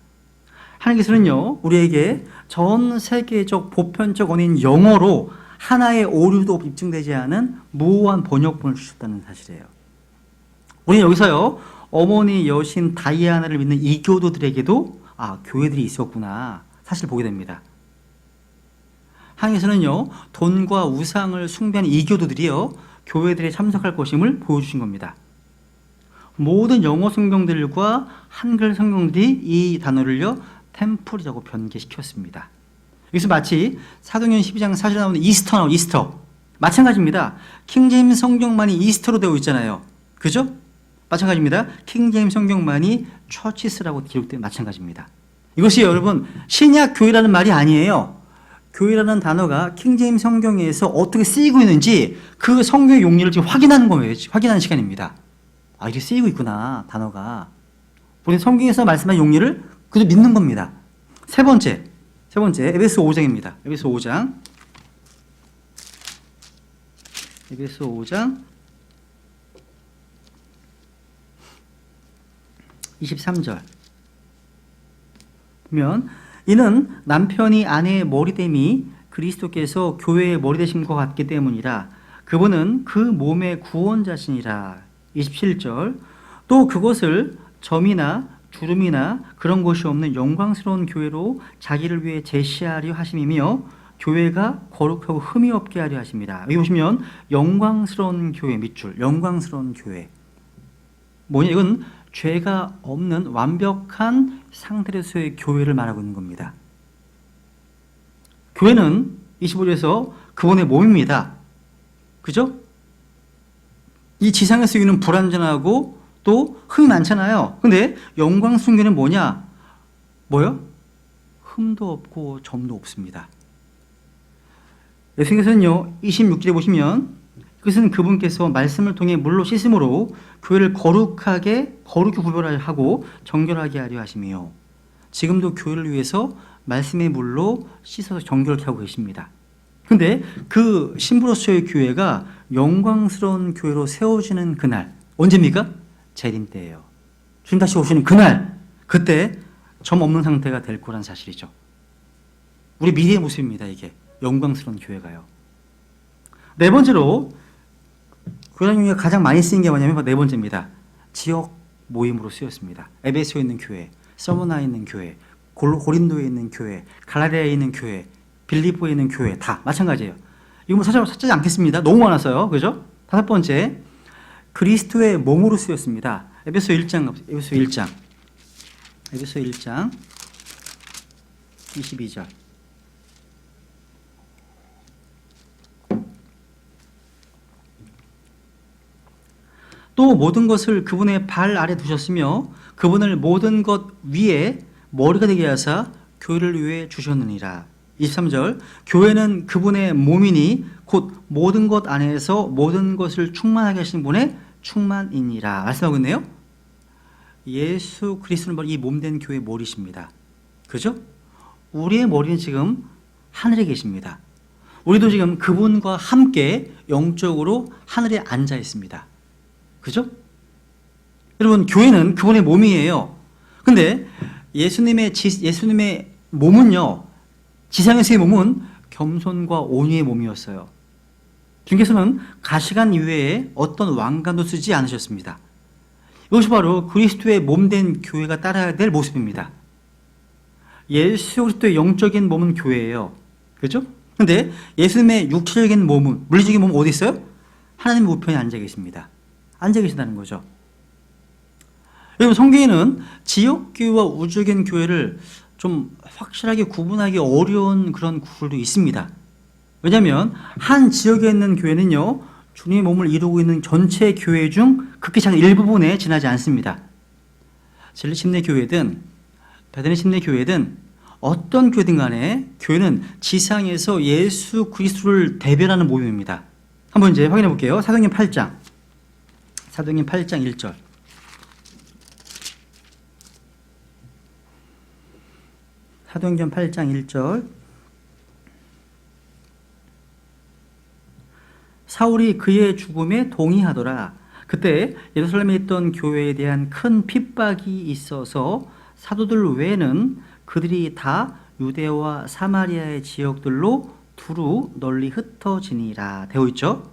하나님께서는요, 우리에게 전 세계적 보편적 언어인 영어로 하나의 오류도 입증되지 않은 무호한 번역본을 주셨다는 사실이에요. 우리는 여기서요, 어머니 여신 다이아나를 믿는 이교도들에게도 교회들이 있었구나 사실 보게 됩니다. 하나님께서는요, 돈과 우상을 숭배하는 이교도들이요, 교회들에 참석할 것임을 보여주신 겁니다. 모든 영어 성경들과 한글 성경들이 이 단어를요, 템플이라고 변개시켰습니다. 여기서 마치 사도행전 12장 4절에 나오는 이스터 마찬가지입니다. 킹제임스 성경만이 이스터로 되어 있잖아요. 그죠? 마찬가지입니다. 킹제임스 성경만이 처치스라고 기록된 마찬가지입니다. 이것이 여러분 신약 교회라는 말이 아니에요. 교회라는 단어가 킹제임스 성경에서 어떻게 쓰이고 있는지 그 성경의 용리를 지금 확인하는 거예요. 확인하는 시간입니다. 이렇게 쓰이고 있구나, 단어가. 우리 성경에서 말씀한 용리를 그저 믿는 겁니다. 세 번째, 에베소 5장입니다. 에베소 5장 23절 보면, 이는 남편이 아내의 머리됨이 그리스도께서 교회의 머리 되신 것 같기 때문이라. 그분은 그 몸의 구원자시니라. 27절, 또 그것을 점이나 주름이나 그런 것이 없는 영광스러운 교회로 자기를 위해 제시하려 하심이며 교회가 거룩하고 흠이 없게 하려 하십니다. 여기 보시면 영광스러운 교회 밑줄, 영광스러운 교회. 뭐냐, 이건 죄가 없는 완벽한 상태에서의 교회를 말하고 있는 겁니다. 교회는 25절에서 그분의 몸입니다. 그죠? 이 지상에서 있는 불완전하고 또 흠이 많잖아요. 근데 영광스러운 교회는 뭐냐? 뭐요? 흠도 없고 점도 없습니다. 예수님께서는요, 26절에 보시면, 그것은 그분께서 말씀을 통해 물로 씻음으로 교회를 거룩히 구별하고 정결하게 하려 하시며, 지금도 교회를 위해서 말씀의 물로 씻어서 정결케 하고 계십니다. 근데 그 신부로서의 교회가 영광스러운 교회로 세워지는 그날, 언제입니까? 재림 때예요. 주님 다시 오시는 그날, 그때 점 없는 상태가 될 거란 사실이죠. 우리 미래의 모습입니다, 이게. 영광스러운 교회가요. 네 번째로, 교회 중에 가장 많이 쓰인 게 뭐냐면 네 번째입니다. 지역 모임으로 쓰였습니다. 에베소에 있는 교회, 서머나에 있는 교회, 고린도에 있는 교회, 갈라디아에 있는 교회, 빌립보에 있는 교회, 다 마찬가지예요. 이거 뭐 찾지 않겠습니다. 너무 많았어요. 그죠? 다섯 번째, 그리스도의 몸으로 쓰였습니다. 에베소 1장 22절. 또 모든 것을 그분의 발 아래 두셨으며 그분을 모든 것 위에 머리가 되게 하사 교회를 위해 주셨느니라. 23절, 교회는 그분의 몸이니 곧 모든 것 안에서 모든 것을 충만하게 하신 분의 충만이니라 말씀하고 있네요. 예수 그리스도는 이 몸된 교회의 머리십니다. 그죠? 우리의 머리는 지금 하늘에 계십니다. 우리도 지금 그분과 함께 영적으로 하늘에 앉아 있습니다. 그죠? 여러분, 교회는 그분의 몸이에요. 근데 예수님의 몸은요, 지상에서의 몸은 겸손과 온유의 몸이었어요. 주님께서는 가시관 이외에 어떤 왕관도 쓰지 않으셨습니다. 이것이 바로 그리스도의 몸된 교회가 따라야 될 모습입니다. 예수 그리스도의 영적인 몸은 교회예요. 그렇죠? 근데 예수님의 육체적인 몸은, 물리적인 몸은 어디 있어요? 하나님의 우편에 앉아 계십니다. 앉아 계신다는 거죠. 여러분, 성경에는 지역교회와 우주적인 교회를 좀 확실하게 구분하기 어려운 그런 구절도 있습니다. 왜냐하면 한 지역에 있는 교회는요, 주님의 몸을 이루고 있는 전체 교회 중 극히 작은 일부분에 지나지 않습니다. 진리 침례 교회든 베드레 침례 교회든 어떤 교회든 간에 교회는 지상에서 예수 그리스도를 대변하는 모임입니다. 한번 이제 확인해 볼게요. 사도행전 8장 1절. 사도행전 8장 1절. 사울이 그의 죽음에 동의하더라. 그때 예루살렘에 있던 교회에 대한 큰 핍박이 있어서 사도들 외에는 그들이 다 유대와 사마리아의 지역들로 두루 널리 흩어지니라 되어 있죠.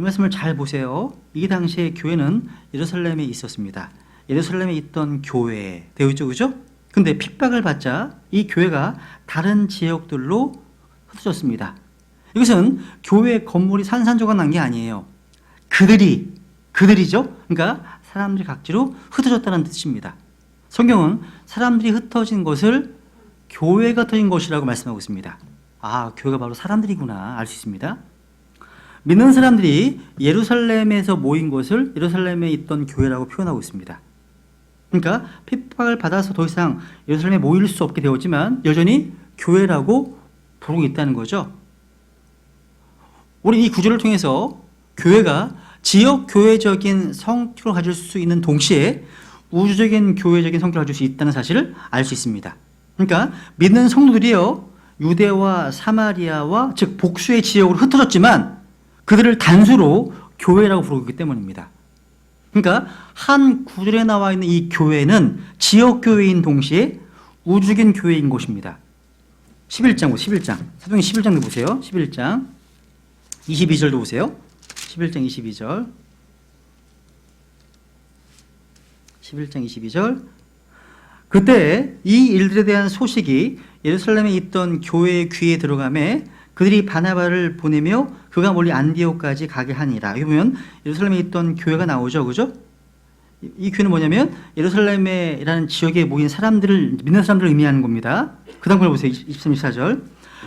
이 말씀을 잘 보세요. 이 당시에 교회는 예루살렘에 있었습니다. 예루살렘에 있던 교회 되어 있죠, 그죠? 근데 핍박을 받자 이 교회가 다른 지역들로 흩어졌습니다. 이것은 교회 건물이 산산조각 난 게 아니에요. 그들이죠. 그러니까 사람들이 각지로 흩어졌다는 뜻입니다. 성경은 사람들이 흩어진 것을 교회가 흩어진 것이라고 말씀하고 있습니다. 아, 교회가 바로 사람들이구나 알 수 있습니다. 믿는 사람들이 예루살렘에서 모인 것을 예루살렘에 있던 교회라고 표현하고 있습니다. 그러니까 핍박을 받아서 더 이상 예루살렘에 모일 수 없게 되었지만 여전히 교회라고 부르고 있다는 거죠. 우리 이 구절을 통해서 교회가 지역 교회적인 성격을 가질 수 있는 동시에 우주적인 교회적인 성격을 가질 수 있다는 사실을 알 수 있습니다. 그러니까 믿는 성도들이요 유대와 사마리아와 즉 복수의 지역으로 흩어졌지만 그들을 단수로 교회라고 부르고 있기 때문입니다. 그러니까 한 구절에 나와 있는 이 교회는 지역 교회인 동시에 우주적인 교회인 것입니다. 11장, 사도행 11장도 보세요. 11장 22절도 보세요. 11장 22절 11장 22절 그때 이 일들에 대한 소식이 예루살렘에 있던 교회의 귀에 들어가매 그들이 바나바를 보내며 그가 멀리 안디옥까지 가게 하니라. 여기 보면 예루살렘에 있던 교회가 나오죠, 그죠? 이 교회는 뭐냐면 예루살렘이라는 지역에 모인 사람들을 믿는 사람들을 의미하는 겁니다. 그 다음 걸 보세요. 23, 24절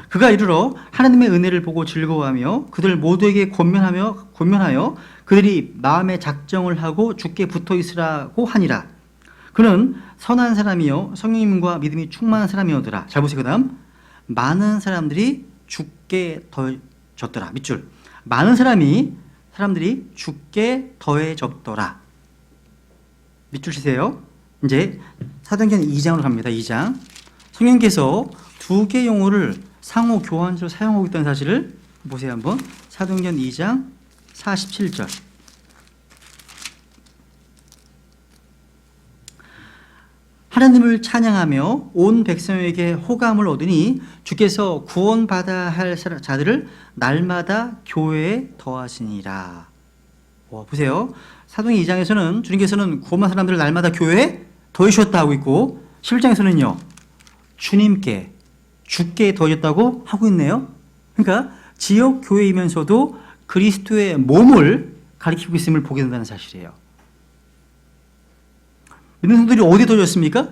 그가 이르러 하나님의 은혜를 보고 즐거워하며 그들 모두에게 권면하여 그들이 마음의 작정을 하고 주께 붙어 있으라고 하니라. 그는 선한 사람이요 성령님과 믿음이 충만한 사람이었더라. 잘 보세요. 그 다음 많은 사람들이 죽게 더해졌더라. 밑줄 많은 사람들이 죽게 더해졌더라. 밑줄 치세요. 이제 사도행전 2장으로 갑니다. 2장 성령께서 두 개의 용어를 상호 교환적으로 사용하고 있다는 사실을 보세요. 한번 사도행전 2장 47절 하나님을 찬양하며 온 백성에게 호감을 얻으니 주께서 구원받아야 할 자들을 날마다 교회에 더하시니라. 보세요. 사도행 2장에서는 주님께서는 구원받은 사람들을 날마다 교회에 더해주셨다 하고 있고 11장에서는요. 주께 더해졌다고 하고 있네요. 그러니까 지역 교회이면서도 그리스도의 몸을 가리키고 있음을 보게 된다는 사실이에요. 믿는 성도들이 어디에 더해졌습니까?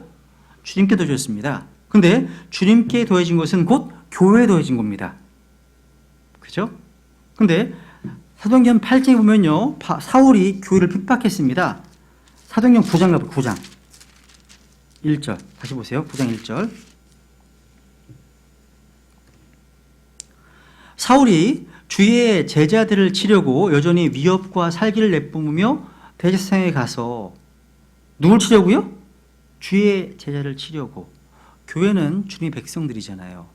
주님께 더해졌습니다. 그런데 주님께 더해진 것은 곧 교회에 더해진 겁니다. 그죠? 근데 사도행전 8장에 보면요. 사울이 교회를 핍박했습니다. 사도행전 9장 가보세요. 9장 1절 다시 보세요. 9장 1절 사울이 주의 제자들을 치려고 여전히 위협과 살기를 내뿜으며 대제사장에 가서 누굴 치려고요? 주의 제자를 치려고. 교회는 주님의 백성들이잖아요.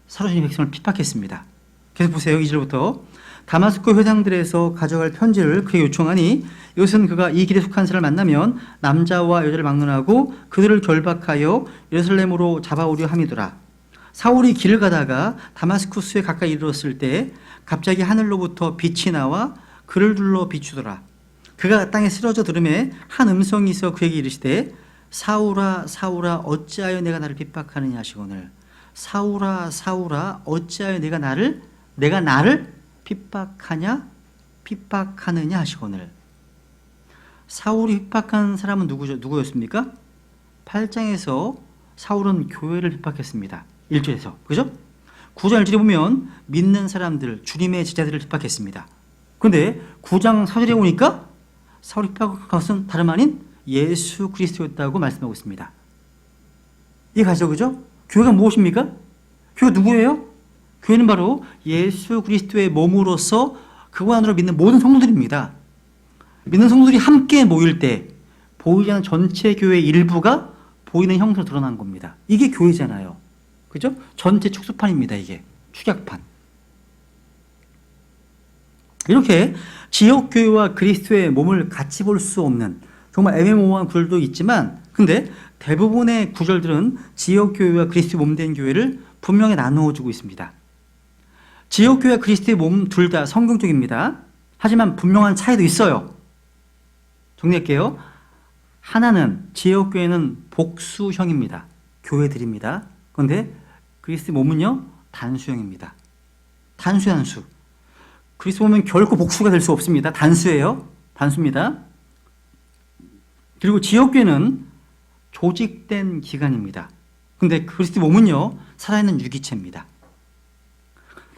사로잡힌 백성을 핍박했습니다. 계속 보세요. 2절부터 다마스코 회당들에서 가져갈 편지를 그에게 요청하니 이것은 그가 이 길에 속한 사람을 만나면 남자와 여자를 막론하고 그들을 결박하여 예루살렘으로 잡아오려 함이더라. 사울이 길을 가다가 다마스쿠스에 가까이 이르렀을 때 갑자기 하늘로부터 빛이 나와 그를 둘러 비추더라. 그가 땅에 쓰러져 들음에 한 음성이 있어 그에게 이르시되 사울아 사울아 어찌하여 내가 나를 핍박하느냐 하시거늘 사울아 사울아 어찌하여 내가 나를 핍박하느냐 하시거늘. 사울이 핍박한 사람은 누구였습니까? 8장에서 사울은 교회를 핍박했습니다. 1절에서 그죠? 9장 1절에 보면 믿는 사람들 주님의 제자들을 핍박했습니다. 그런데 9장 4절에 오니까 사울이 핍박한 것은 다름 아닌 예수 그리스도였다고 말씀하고 있습니다. 이해가죠? 그죠? 교회가 무엇입니까? 교회가 누구예요? 교회는 바로 예수 그리스도의 몸으로서 그분 안으로 믿는 모든 성도들입니다. 믿는 성도들이 함께 모일 때 보이지 않는 전체 교회의 일부가 보이는 형태로 드러난 겁니다. 이게 교회잖아요. 그죠? 전체 축소판입니다. 이게 축약판. 이렇게 지역교회와 그리스도의 몸을 같이 볼 수 없는 정말 애매모호한 구절도 있지만, 근데 대부분의 구절들은 지역교회와 그리스도의 몸 된 교회를 분명히 나누어주고 있습니다. 지역교회와 그리스도의 몸 둘 다 성경적입니다. 하지만 분명한 차이도 있어요. 정리할게요. 하나는, 지역교회는 복수형입니다. 교회들입니다. 그런데 그리스도의 몸은요, 단수형입니다. 단수. 그리스도 몸은 결코 복수가 될 수 없습니다. 단수예요. 단수입니다. 그리고 지역교회는 조직된 기관입니다. 근데 그리스도 몸은요, 살아있는 유기체입니다.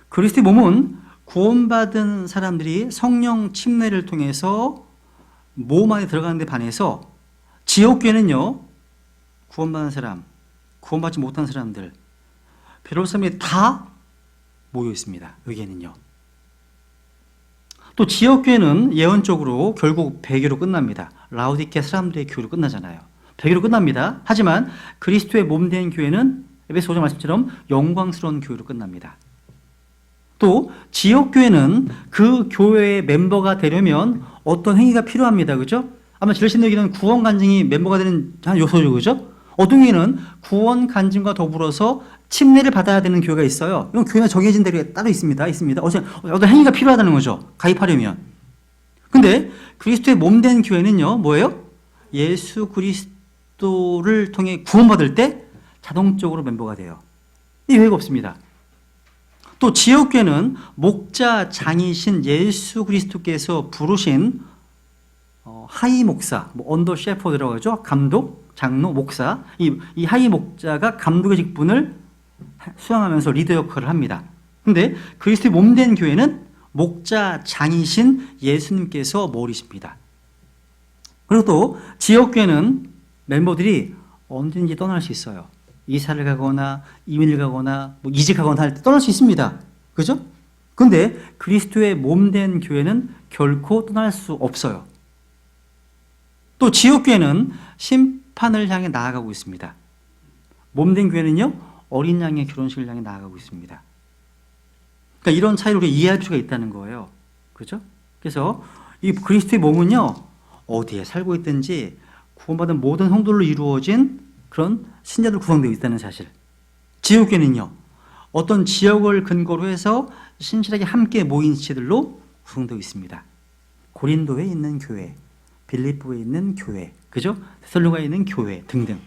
그리스도 몸은 구원받은 사람들이 성령 침례를 통해서 몸 안에 들어가는 데 반해서, 지역교회는요, 구원받은 사람, 구원받지 못한 사람들, 별로 사람들이 다 모여 있습니다. 여기에는요. 또 지역교회는 예언적으로 결국 배교로 끝납니다. 라오디케아 사람들의 교회로 끝나잖아요. 배교로 끝납니다. 하지만 그리스도의 몸 된 교회는 에베소 5장 말씀처럼 영광스러운 교회로 끝납니다. 또 지역교회는 그 교회의 멤버가 되려면 어떤 행위가 필요합니다. 그죠? 아마 질신들에게는 구원 간증이 멤버가 되는 한 요소죠. 그죠? 어떤 교회는 구원 간증과 더불어서 침례를 받아야 되는 교회가 있어요. 이건 교회가 정해진 대로 따로 있습니다. 어떤 행위가 필요하다는 거죠. 가입하려면. 근데 그리스도의 몸 된 교회는요, 뭐예요? 예수 그리스도를 통해 구원받을 때 자동적으로 멤버가 돼요. 이 외가 없습니다. 또 지역교회는 목자 장이신 예수 그리스도께서 부르신 하이 목사, 언더 셰퍼드라고 하죠. 감독, 장로, 목사. 이 하이 목자가 감독의 직분을 수행하면서 리더 역할을 합니다. 근데 그리스도의 몸 된 교회는 목자 장이신 예수님께서 머리십니다. 그리고 또 지역교회는 멤버들이 언제든지 떠날 수 있어요. 이사를 가거나 이민을 가거나 이직하거나 할 때 떠날 수 있습니다. 그죠? 근데 그리스도의 몸 된 교회는 결코 떠날 수 없어요. 또 지역교회는 심판을 향해 나아가고 있습니다. 몸 된 교회는요, 어린 양의 결혼식을 향해 나아가고 있습니다. 그러니까 이런 차이를 우리가 이해할 필요가 있다는 거예요. 그죠? 그래서 이 그리스도의 몸은요, 어디에 살고 있든지 구원받은 모든 성도로 이루어진 그런 신자들 구성되어 있다는 사실. 지역교회는요, 어떤 지역을 근거로 해서 신실하게 함께 모인 지체들로 구성되어 있습니다. 고린도에 있는 교회, 빌립보에 있는 교회, 그죠? 데살로니가에 있는 교회 등등.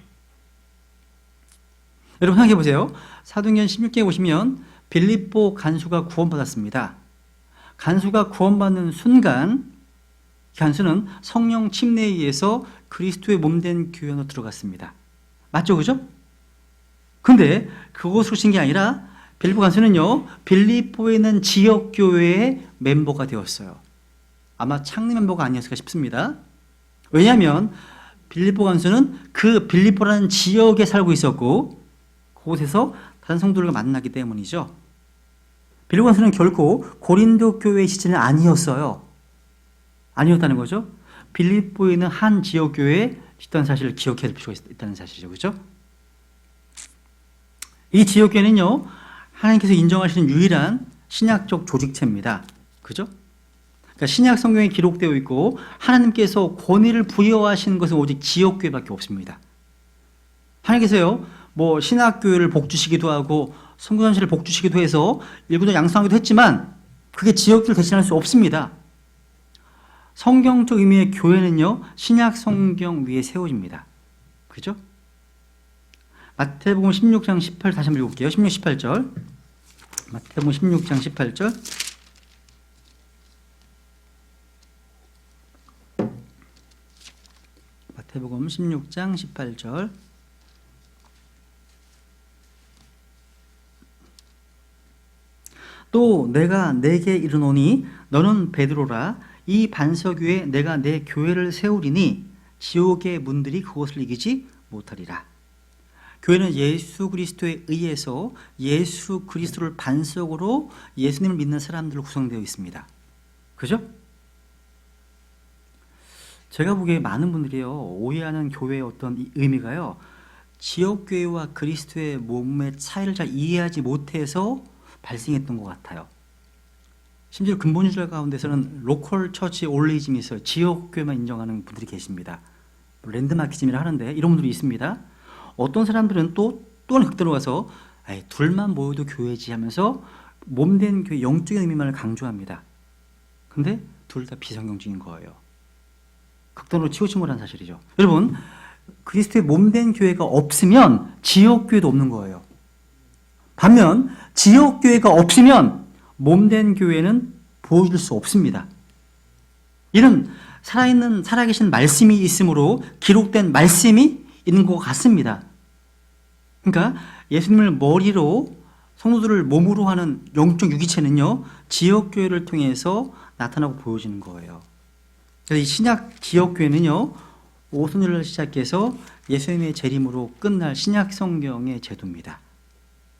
여러분 생각해 보세요. 사도행전 16장에 보시면 빌립보 간수가 구원받았습니다. 간수가 구원받는 순간, 간수는 성령 침례에 의해서 그리스도의 몸 된 교회 안으로 들어갔습니다. 맞죠? 그죠? 근데 그것으로 신 게 아니라 빌립보 간수는요, 빌립보에 있는 지역교회의 멤버가 되었어요. 아마 창립 멤버가 아니었을까 싶습니다. 왜냐하면 빌립보 간수는 그 빌립보라는 지역에 살고 있었고 그곳에서 다른 성도들과 만나기 때문이죠. 빌립보 간수는 결코 고린도 교회의 지체는 아니었어요. 아니었다는 거죠. 빌립보에 있는 한 지역교회에 있다는 사실을 기억해야 될 필요가 있다는 사실이죠. 그죠? 이 지역교회는요, 하나님께서 인정하시는 유일한 신약적 조직체입니다. 그죠? 그러니까 신약 성경에 기록되어 있고 하나님께서 권위를 부여하시는 것은 오직 지역교회밖에 없습니다. 하나님께서요, 신학교회를 복주시기도 하고 선교단체를 복주시기도 해서 일부러 양성하기도 했지만 그게 지역교회를 대신할 수 없습니다. 성경적 의미의 교회는요, 신약 성경 위에 세워집니다. 그죠? 마태복음 16장 18 다시 한번 읽어볼게요. 16, 18절. 마태복음 16장 18절. 마태복음 16장 18절. 또 내가 네게 이르노니 너는 베드로라 이 반석 위에 내가 내 교회를 세우리니 지옥의 문들이 그것을 이기지 못하리라. 교회는 예수 그리스도에 의해서 예수 그리스도를 반석으로 예수님을 믿는 사람들로 구성되어 있습니다. 그죠? 제가 보기에 많은 분들이요, 오해하는 교회의 어떤 이 의미가요, 지역교회와 그리스도의 몸의 차이를 잘 이해하지 못해서 발생했던 것 같아요. 심지어 근본주의자 가운데서는 로컬 처치 올리즘이 있어요. 지역교회만 인정하는 분들이 계십니다. 랜드마키즘이라 하는데 이런 분들이 있습니다. 어떤 사람들은 또 하나 극단으로 가서 둘만 모여도 교회지 하면서 몸된 교회 영적인 의미만을 강조합니다. 근데 둘 다 비성경적인 거예요. 극단으로 치우침을 사실이죠. 여러분, 그리스도의 몸된 교회가 없으면 지역교회도 없는 거예요. 반면 지역교회가 없으면 몸된 교회는 보여줄 수 없습니다. 이런 살아계신 말씀이 있으므로 기록된 말씀이 있는 것 같습니다. 그러니까 예수님을 머리로 성도들을 몸으로 하는 영적 유기체는요, 지역교회를 통해서 나타나고 보여지는 거예요. 그래서 이 신약 지역교회는요, 오순절을 시작해서 예수님의 재림으로 끝날 신약 성경의 제도입니다.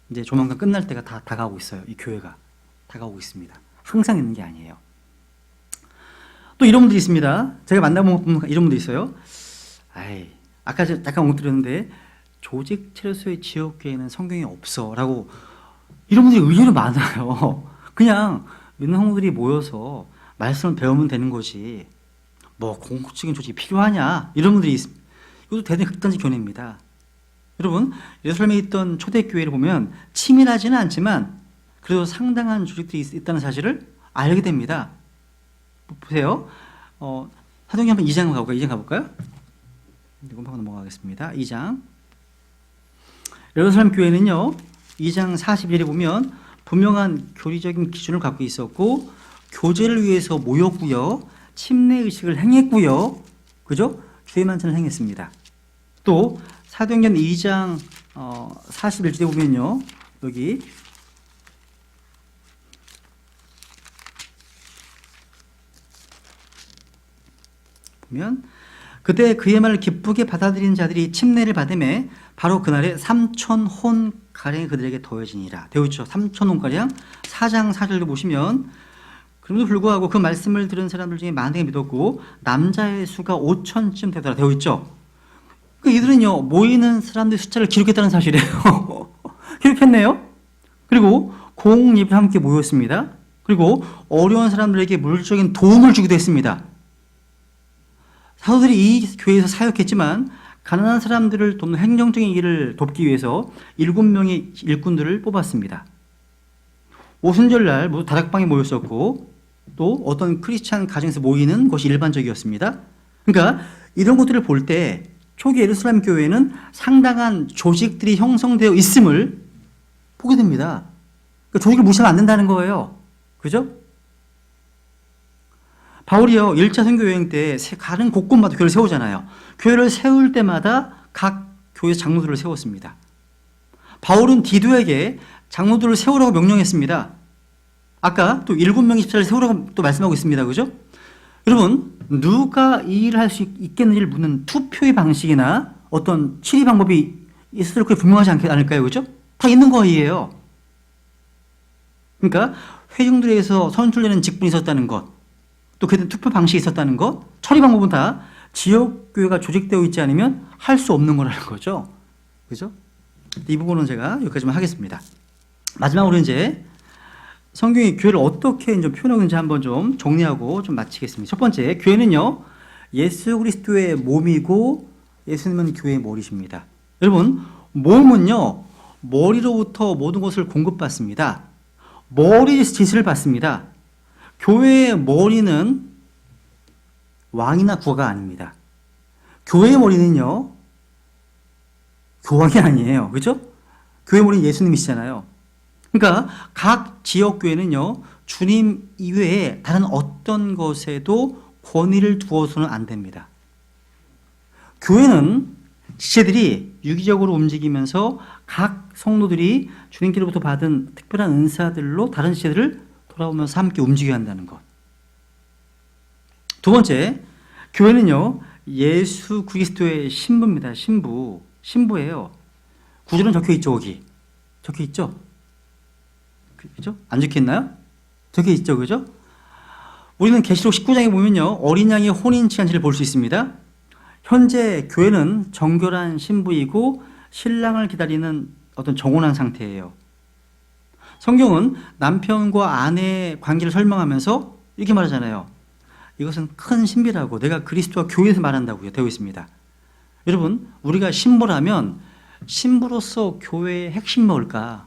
이제 조만간 끝날 때가 다 다가오고 있어요. 이 교회가 다가오고 있습니다. 항상 있는 게 아니에요. 또 이런 분들이 있습니다. 제가 만나본 이런 분들이 있어요. 아까 잠깐 엉터리였는데 조직 체류소의 지역교회는 성경에 없어 라고 이런 분들이 의외로 많아요. 그냥 믿는 성도들이 모여서 말씀을 배우면 되는 거지 뭐 공식적인 조직이 필요하냐 이런 분들이 있습니다. 이것도 대단히 극단적 견해입니다. 여러분, 예루살렘에 있던 초대교회를 보면 치밀하지는 않지만 그래도 상당한 조직들이 있다는 사실을 알게 됩니다. 보세요. 사도행전 한번 2장 가볼까요? 2장 가볼까요? 이건 바로 넘어가겠습니다. 2장. 예루살렘 교회는요, 2장 41에 보면 분명한 교리적인 기준을 갖고 있었고, 교제를 위해서 모였고요, 침례 의식을 행했고요, 그죠? 주의 만찬을 행했습니다. 또 사도행전 2장 41절에 보면요, 여기 보면 그때 그의 말을 기쁘게 받아들이는 자들이 침례를 받음에 바로 그날에 3,000혼 가량이 그들에게 더해지니라. 되어 있죠. 3,000혼 가량. 4장 4절도 보시면 그럼에도 불구하고 그 말씀을 들은 사람들 중에 많은 이가 믿었고 남자의 수가 5,000쯤 되더라. 되어 있죠. 그 이들은요, 모이는 사람들의 숫자를 기록했다는 사실이에요. 기록했네요. 그리고 공예배에 함께 모였습니다. 그리고 어려운 사람들에게 물질적인 도움을 주기도 했습니다. 사도들이 이 교회에서 사역했지만 가난한 사람들을 돕는 행정적인 일을 돕기 위해서 7명의 일꾼들을 뽑았습니다. 오순절날 모두 다락방에 모였었고 또 어떤 크리스찬 가정에서 모이는 것이 일반적이었습니다. 그러니까 이런 것들을 볼 때 초기 예루살렘 교회에는 상당한 조직들이 형성되어 있음을 보게 됩니다. 그러니까 조직을 무시하면 안 된다는 거예요. 그죠? 바울이요, 1차 선교 여행 때 가는 곳곳마다 교회를 세우잖아요. 교회를 세울 때마다 각 교회 장로들을 세웠습니다. 바울은 디도에게 장로들을 세우라고 명령했습니다. 아까 또 7명의 집사를 세우라고 또 말씀하고 있습니다. 그죠? 여러분, 누가 이 일을 할 수 있겠는지를 묻는 투표의 방식이나 어떤 치리 방법이 있을 게 분명하지 않을까요? 그죠? 다 있는 거예요. 그러니까 회중들에게서 선출되는 직분이 있었다는 것, 또 그때 투표 방식이 있었다는 것, 처리 방법은 다 지역교회가 조직되어 있지 않으면 할 수 없는 거라는 거죠. 그죠? 이 부분은 제가 여기까지만 하겠습니다. 마지막으로 이제 성경이 교회를 어떻게 이제 표현하고 있는지 한번 좀 정리하고 좀 마치겠습니다. 첫 번째, 교회는요, 예수 그리스도의 몸이고 예수님은 교회의 머리십니다. 여러분, 몸은요, 머리로부터 모든 것을 공급받습니다. 머리 짓을 받습니다. 교회의 머리는 왕이나 국가가 아닙니다. 교회의 머리는요, 교황이 아니에요. 그죠? 교회 머리는 예수님이시잖아요. 그러니까 각 지역교회는요, 주님 이외에 다른 어떤 것에도 권위를 두어서는 안 됩니다. 교회는 지체들이 유기적으로 움직이면서 각 성도들이 주님께로부터 받은 특별한 은사들로 다른 지체들을 돌아오면서 함께 움직여야 한다는 것. 두 번째, 교회는요, 예수 그리스도의 신부입니다. 신부예요. 구절은 적혀 있죠, 거기. 적혀 있죠? 그죠? 안 적혀 있나요? 적혀 있죠, 그죠? 우리는 계시록 19장에 보면요, 어린 양의 혼인 치한지를 볼 수 있습니다. 현재 교회는 정결한 신부이고 신랑을 기다리는 어떤 정혼한 상태예요. 성경은 남편과 아내의 관계를 설명하면서 이렇게 말하잖아요. 이것은 큰 신비라고 내가 그리스도와 교회에서 말한다고요. 되어 있습니다. 여러분, 우리가 신부라면 신부로서 교회의 핵심 뭘까?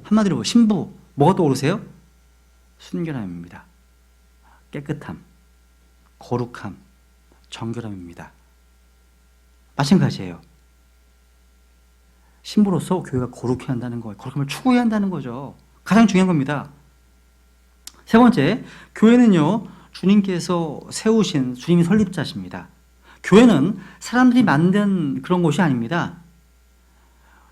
한마디로 신부, 뭐가 떠오르세요? 순결함입니다. 깨끗함, 거룩함, 정결함입니다. 마찬가지예요. 신부로서 교회가 거룩해야 한다는 거예요. 거룩함을 추구해야 한다는 거죠. 가장 중요한 겁니다. 세 번째, 교회는요, 주님께서 세우신 주님이 설립자십니다. 교회는 사람들이 만든 그런 곳이 아닙니다.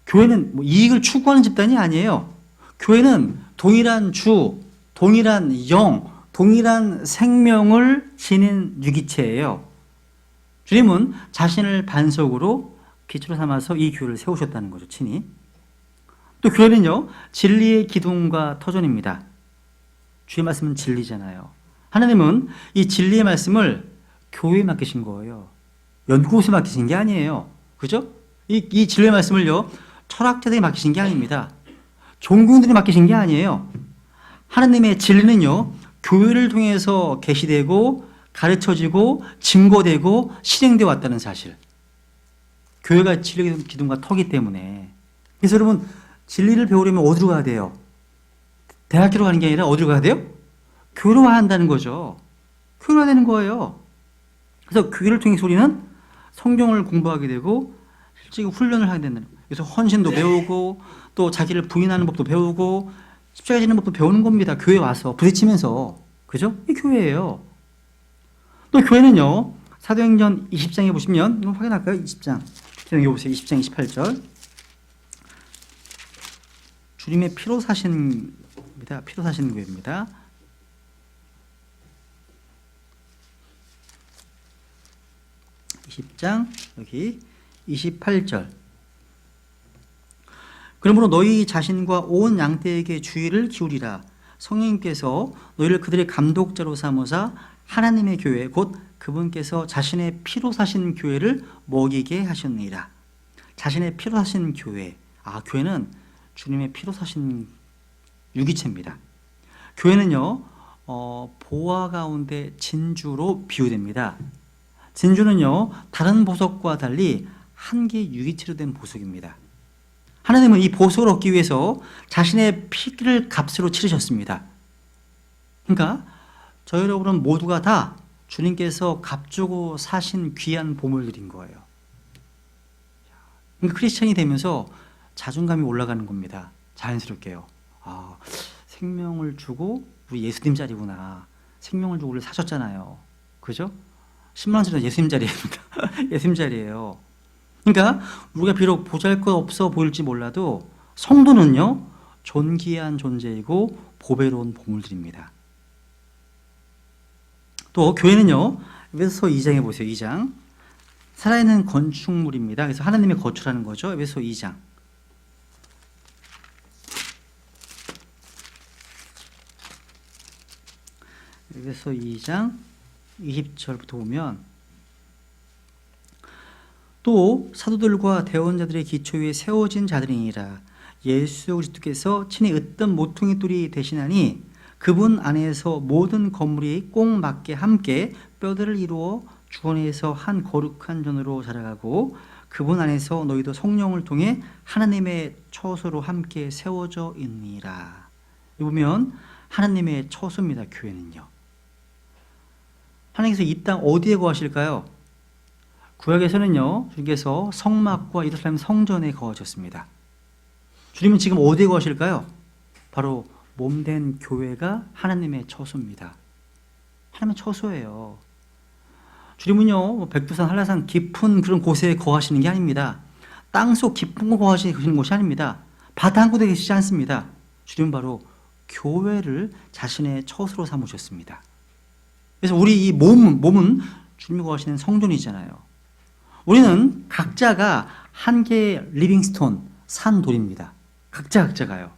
교회는 뭐 이익을 추구하는 집단이 아니에요. 교회는 동일한 주, 동일한 영, 동일한 생명을 지닌 유기체예요. 주님은 자신을 반석으로 기초로 삼아서 이 교회를 세우셨다는 거죠, 친히. 또 교회는요, 진리의 기둥과 터전입니다. 주의 말씀은 진리잖아요. 하나님은 이 진리의 말씀을 교회에 맡기신 거예요. 연구소에 맡기신 게 아니에요. 그죠? 이 진리의 말씀을요, 철학자들이 맡기신 게 아닙니다. 종교인들이 맡기신 게 아니에요. 하나님의 진리는요, 교회를 통해서 계시되고 가르쳐지고 증거되고 실행되어 왔다는 사실. 교회가 진리의 기둥과 터기 때문에. 그래서 여러분, 진리를 배우려면 어디로 가야 돼요? 대학교로 가는 게 아니라 어디로 가야 돼요? 교회로 와야 한다는 거죠. 교회로 와야 되는 거예요. 그래서 교회를 통해서 우리는 성경을 공부하게 되고 실제 훈련을 하게 된다는 거예요. 그래서 헌신도 배우고 또 자기를 부인하는 법도 배우고 십자가 지는 법도 배우는 겁니다. 교회 와서 부딪히면서. 그죠? 이 교회예요. 또 교회는요, 사도행전 20장에 보시면, 이거 확인할까요? 20장. 여기 보세요. 20장 28절. 주님의 피로 사신 입니다. 피로 사신 교회입니다. (20장) 여기 28절. 그러므로 너희 자신과 온 양떼에게 주의를 기울이라. 성령님께서 너희를 그들의 감독자로 삼으사 하나님의 교회 곧 그분께서 자신의 피로 사신 교회를 먹이게 하셨느니라. 자신의 피로 사신 교회. 교회는 주님의 피로 사신 유기체입니다. 교회는요, 보화 가운데 진주로 비유됩니다. 진주는요, 다른 보석과 달리 한 개의 유기체로 된 보석입니다. 하나님은 이 보석을 얻기 위해서 자신의 피를 값으로 치르셨습니다. 그러니까 저희 여러분은 모두가 다 주님께서 값주고 사신 귀한 보물들인 거예요. 그러니까 크리스천이 되면서 자존감이 올라가는 겁니다. 자연스럽게요. 생명을 주고 우리 예수님 자리구나. 생명을 주고 우리를 사셨잖아요. 그죠? 10만 원짜리 예수님 자리입니다. 예수님 자리예요. 그러니까 우리가 비록 보잘것없어 보일지 몰라도 성도는요, 존귀한 존재이고 보배로운 보물들입니다. 또 교회는요, 에베소서 2장에 보세요. 2장. 살아있는 건축물입니다. 그래서 하나님의 거처라는 거죠. 에베소서 2장. 에베소서 2장 20절부터 보면, 또 사도들과 대언자들의 기초 위에 세워진 자들이니라. 예수 그리스도께서 친히 으뜸 모퉁이 돌이 되시나니 그분 안에서 모든 건물이 꼭 맞게 함께 뼈들을 이루어 주 안에서 한 거룩한 전으로 자라가고 그분 안에서 너희도 성령을 통해 하나님의 처소로 함께 세워져 있느니라. 여기 보면 하나님의 처소입니다. 교회는요. 하나님께서 이 땅 어디에 거하실까요? 구약에서는요, 주님께서 성막과 예루살렘 성전에 거하셨습니다. 주님은 지금 어디에 거하실까요? 바로 몸된 교회가 하나님의 처소입니다. 하나님의 처소예요. 주님은요, 백두산, 한라산 깊은 그런 곳에 거하시는 게 아닙니다. 땅속 깊은 곳 거하시는 곳이 아닙니다. 바다 한 곳에 계시지 않습니다. 주님은 바로 교회를 자신의 처소로 삼으셨습니다. 그래서 우리 이 몸은 주님이 거하시는 성전이잖아요. 우리는 각자가 한 개의 리빙스톤, 산돌입니다. 각자가요.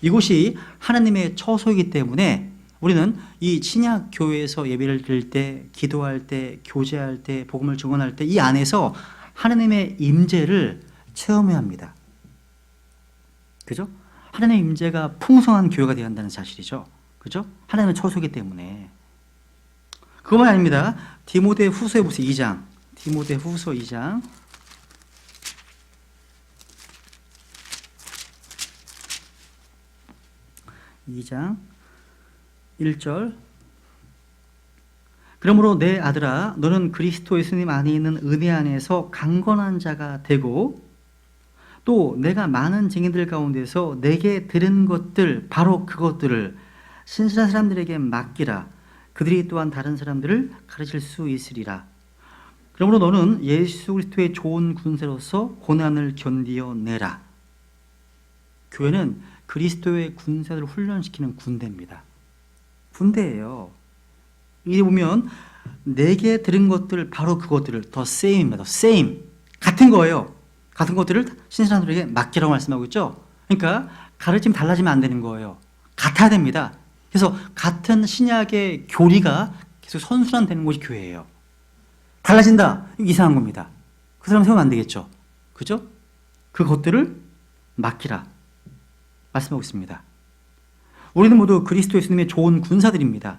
이곳이 하나님의 처소이기 때문에 우리는 이 신약 교회에서 예배를 드릴 때, 기도할 때, 교제할 때, 복음을 증언할 때 이 안에서 하나님의 임재를 체험해야 합니다. 그죠? 하나님의 임재가 풍성한 교회가 되어야 한다는 사실이죠. 그죠? 하나님의 처소이기 때문에. 그것만 아닙니다. 디모데후서에 보세요. 2장. 디모데후서 2장. 2장 1절. 그러므로 내 아들아 너는 그리스도 예수님 안에 있는 은혜 안에서 강건한 자가 되고 또 내가 많은 증인들 가운데서 내게 들은 것들 바로 그것들을 신실한 사람들에게 맡기라. 그들이 또한 다른 사람들을 가르칠 수 있으리라. 그러므로 너는 예수 그리스도의 좋은 군사로서 고난을 견디어 내라. 교회는 그리스도의 군사들을 훈련시키는 군대입니다. 군대예요. 이게 보면 내게 들은 것들 바로 그것들을 더 세임입니다. 세임 같은 거예요. 같은 것들을 신실한 사람들에게 맡기라고 말씀하고 있죠. 그러니까 가르치면 달라지면 안 되는 거예요. 같아야 됩니다. 그래서 같은 신약의 교리가 계속 선순환되는 곳이 교회예요. 달라진다. 이상한 겁니다. 그 사람 세우면 안 되겠죠. 그죠? 그것들을 맡기라 말씀하고 있습니다. 우리는 모두 그리스도 예수님의 좋은 군사들입니다.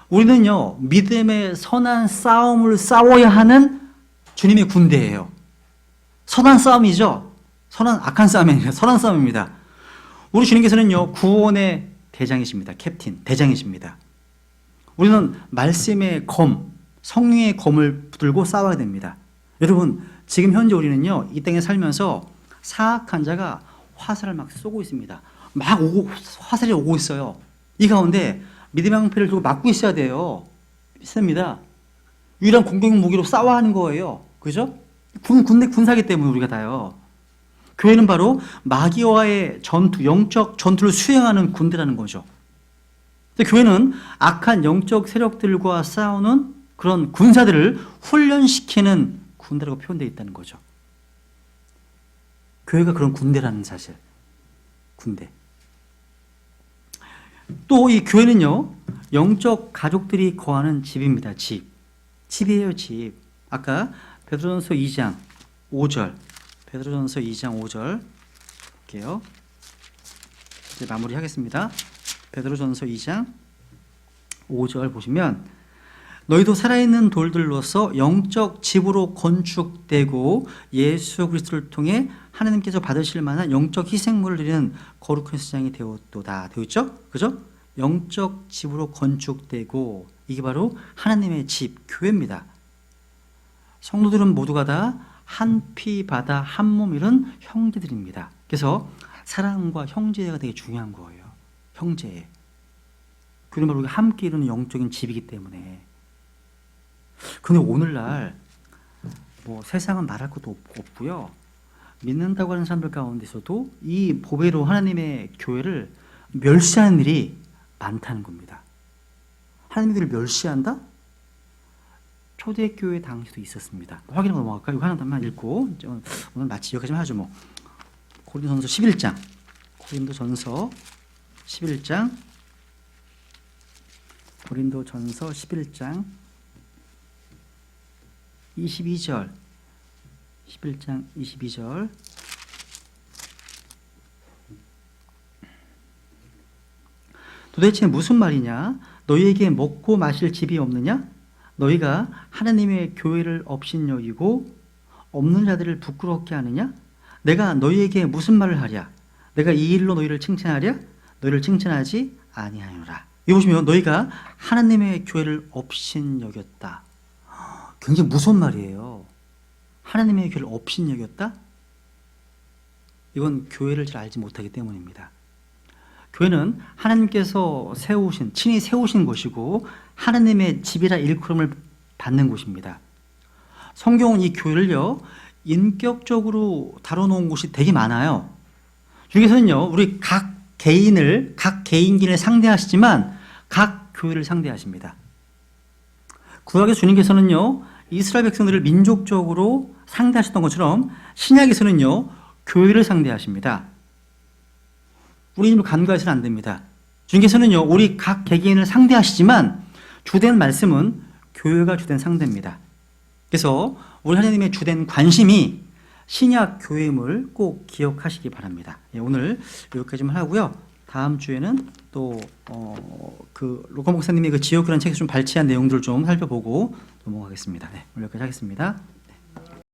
우리는요, 믿음의 선한 싸움을 싸워야 하는 주님의 군대예요. 선한 싸움이죠. 악한 싸움이 아니라 선한 싸움입니다. 우리 주님께서는요, 구원의 대장이십니다. 캡틴, 대장이십니다. 우리는 말씀의 검, 성령의 검을 들고 싸워야 됩니다. 여러분, 지금 현재 우리는요, 이 땅에 살면서 사악한 자가 화살을 막 쏘고 있습니다. 화살이 오고 있어요. 이 가운데 믿음의 방패를 들고 막고 있어야 돼요. 믿습니다. 유일한 공격 무기로 싸워야 하는 거예요. 그죠? 군사기 때문에 우리가 다요. 교회는 바로 마귀와의 전투, 영적 전투를 수행하는 군대라는 거죠. 근데 교회는 악한 영적 세력들과 싸우는 그런 군사들을 훈련시키는 군대라고 표현되어 있다는 거죠. 교회가 그런 군대라는 사실. 군대. 또 이 교회는요, 영적 가족들이 거하는 집입니다. 집이에요, 집. 아까 베드로전서 2장 5절. 베드로전서 2장 5절. 볼게요. 이제 마무리하겠습니다. 베드로전서 2장 5절 보시면 너희도 살아있는 돌들로서 영적 집으로 건축되고 예수 그리스도를 통해 하나님께서 받으실 만한 영적 희생물을 드리는 거룩한 시장이 되었도다. 되어 있죠? 그죠? 영적 집으로 건축되고 이게 바로 하나님의 집, 교회입니다. 성도들은 모두가 다 한 피 바다 한 몸 이룬 형제들입니다. 그래서 사랑과 형제가 되게 중요한 거예요. 형제. 교회는 바로 우리가 함께 이루는 영적인 집이기 때문에. 근데 오늘날 뭐 세상은 말할 것도 없고요. 믿는다고 하는 사람들 가운데서도 이 보배로 하나님의 교회를 멸시하는 일이 많다는 겁니다. 하나님의 교회를 멸시한다? 초대교회 당시도 있었습니다. 확인하고 넘어갈까요? 이거 하나만 읽고 오늘 마치 여기까지만 하죠. 뭐. 고린도전서 11장. 고린도전서 11장. 고린도전서 11장 22절. 11장 22절. 도대체 무슨 말이냐? 너희에게 먹고 마실 집이 없느냐? 너희가 하나님의 교회를 업신여기고 없는 자들을 부끄럽게 하느냐? 내가 너희에게 무슨 말을 하랴? 내가 이 일로 너희를 칭찬하랴? 너희를 칭찬하지 아니하노라. 여기 보시면 너희가 하나님의 교회를 업신여겼다. 굉장히 무서운 말이에요. 하나님의 교회를 업신여겼다? 이건 교회를 잘 알지 못하기 때문입니다. 교회는 하나님께서 친히 세우신 곳이고 하나님의 집이라 일컬음을 받는 곳입니다. 성경은 이 교회를요, 인격적으로 다뤄놓은 곳이 되게 많아요. 중에서는요, 우리 각 개인을 상대하시지만 각 교회를 상대하십니다. 구약의 주님께서는요, 이스라엘 백성들을 민족적으로 상대하셨던 것처럼 신약에서는요, 교회를 상대하십니다. 우리 힘을 간과해서는 안 됩니다. 주님께서는요, 우리 각 개개인을 상대하시지만 주된 말씀은 교회가 주된 상대입니다. 그래서 우리 하나님의 주된 관심이 신약 교회임을 꼭 기억하시기 바랍니다. 예, 오늘 여기까지만 하고요. 다음 주에는 또 로건 목사님의 그 지옥이라는 책에서 좀 발췌한 내용들을 좀 살펴보고 넘어가겠습니다. 네, 오늘 여기까지 하겠습니다.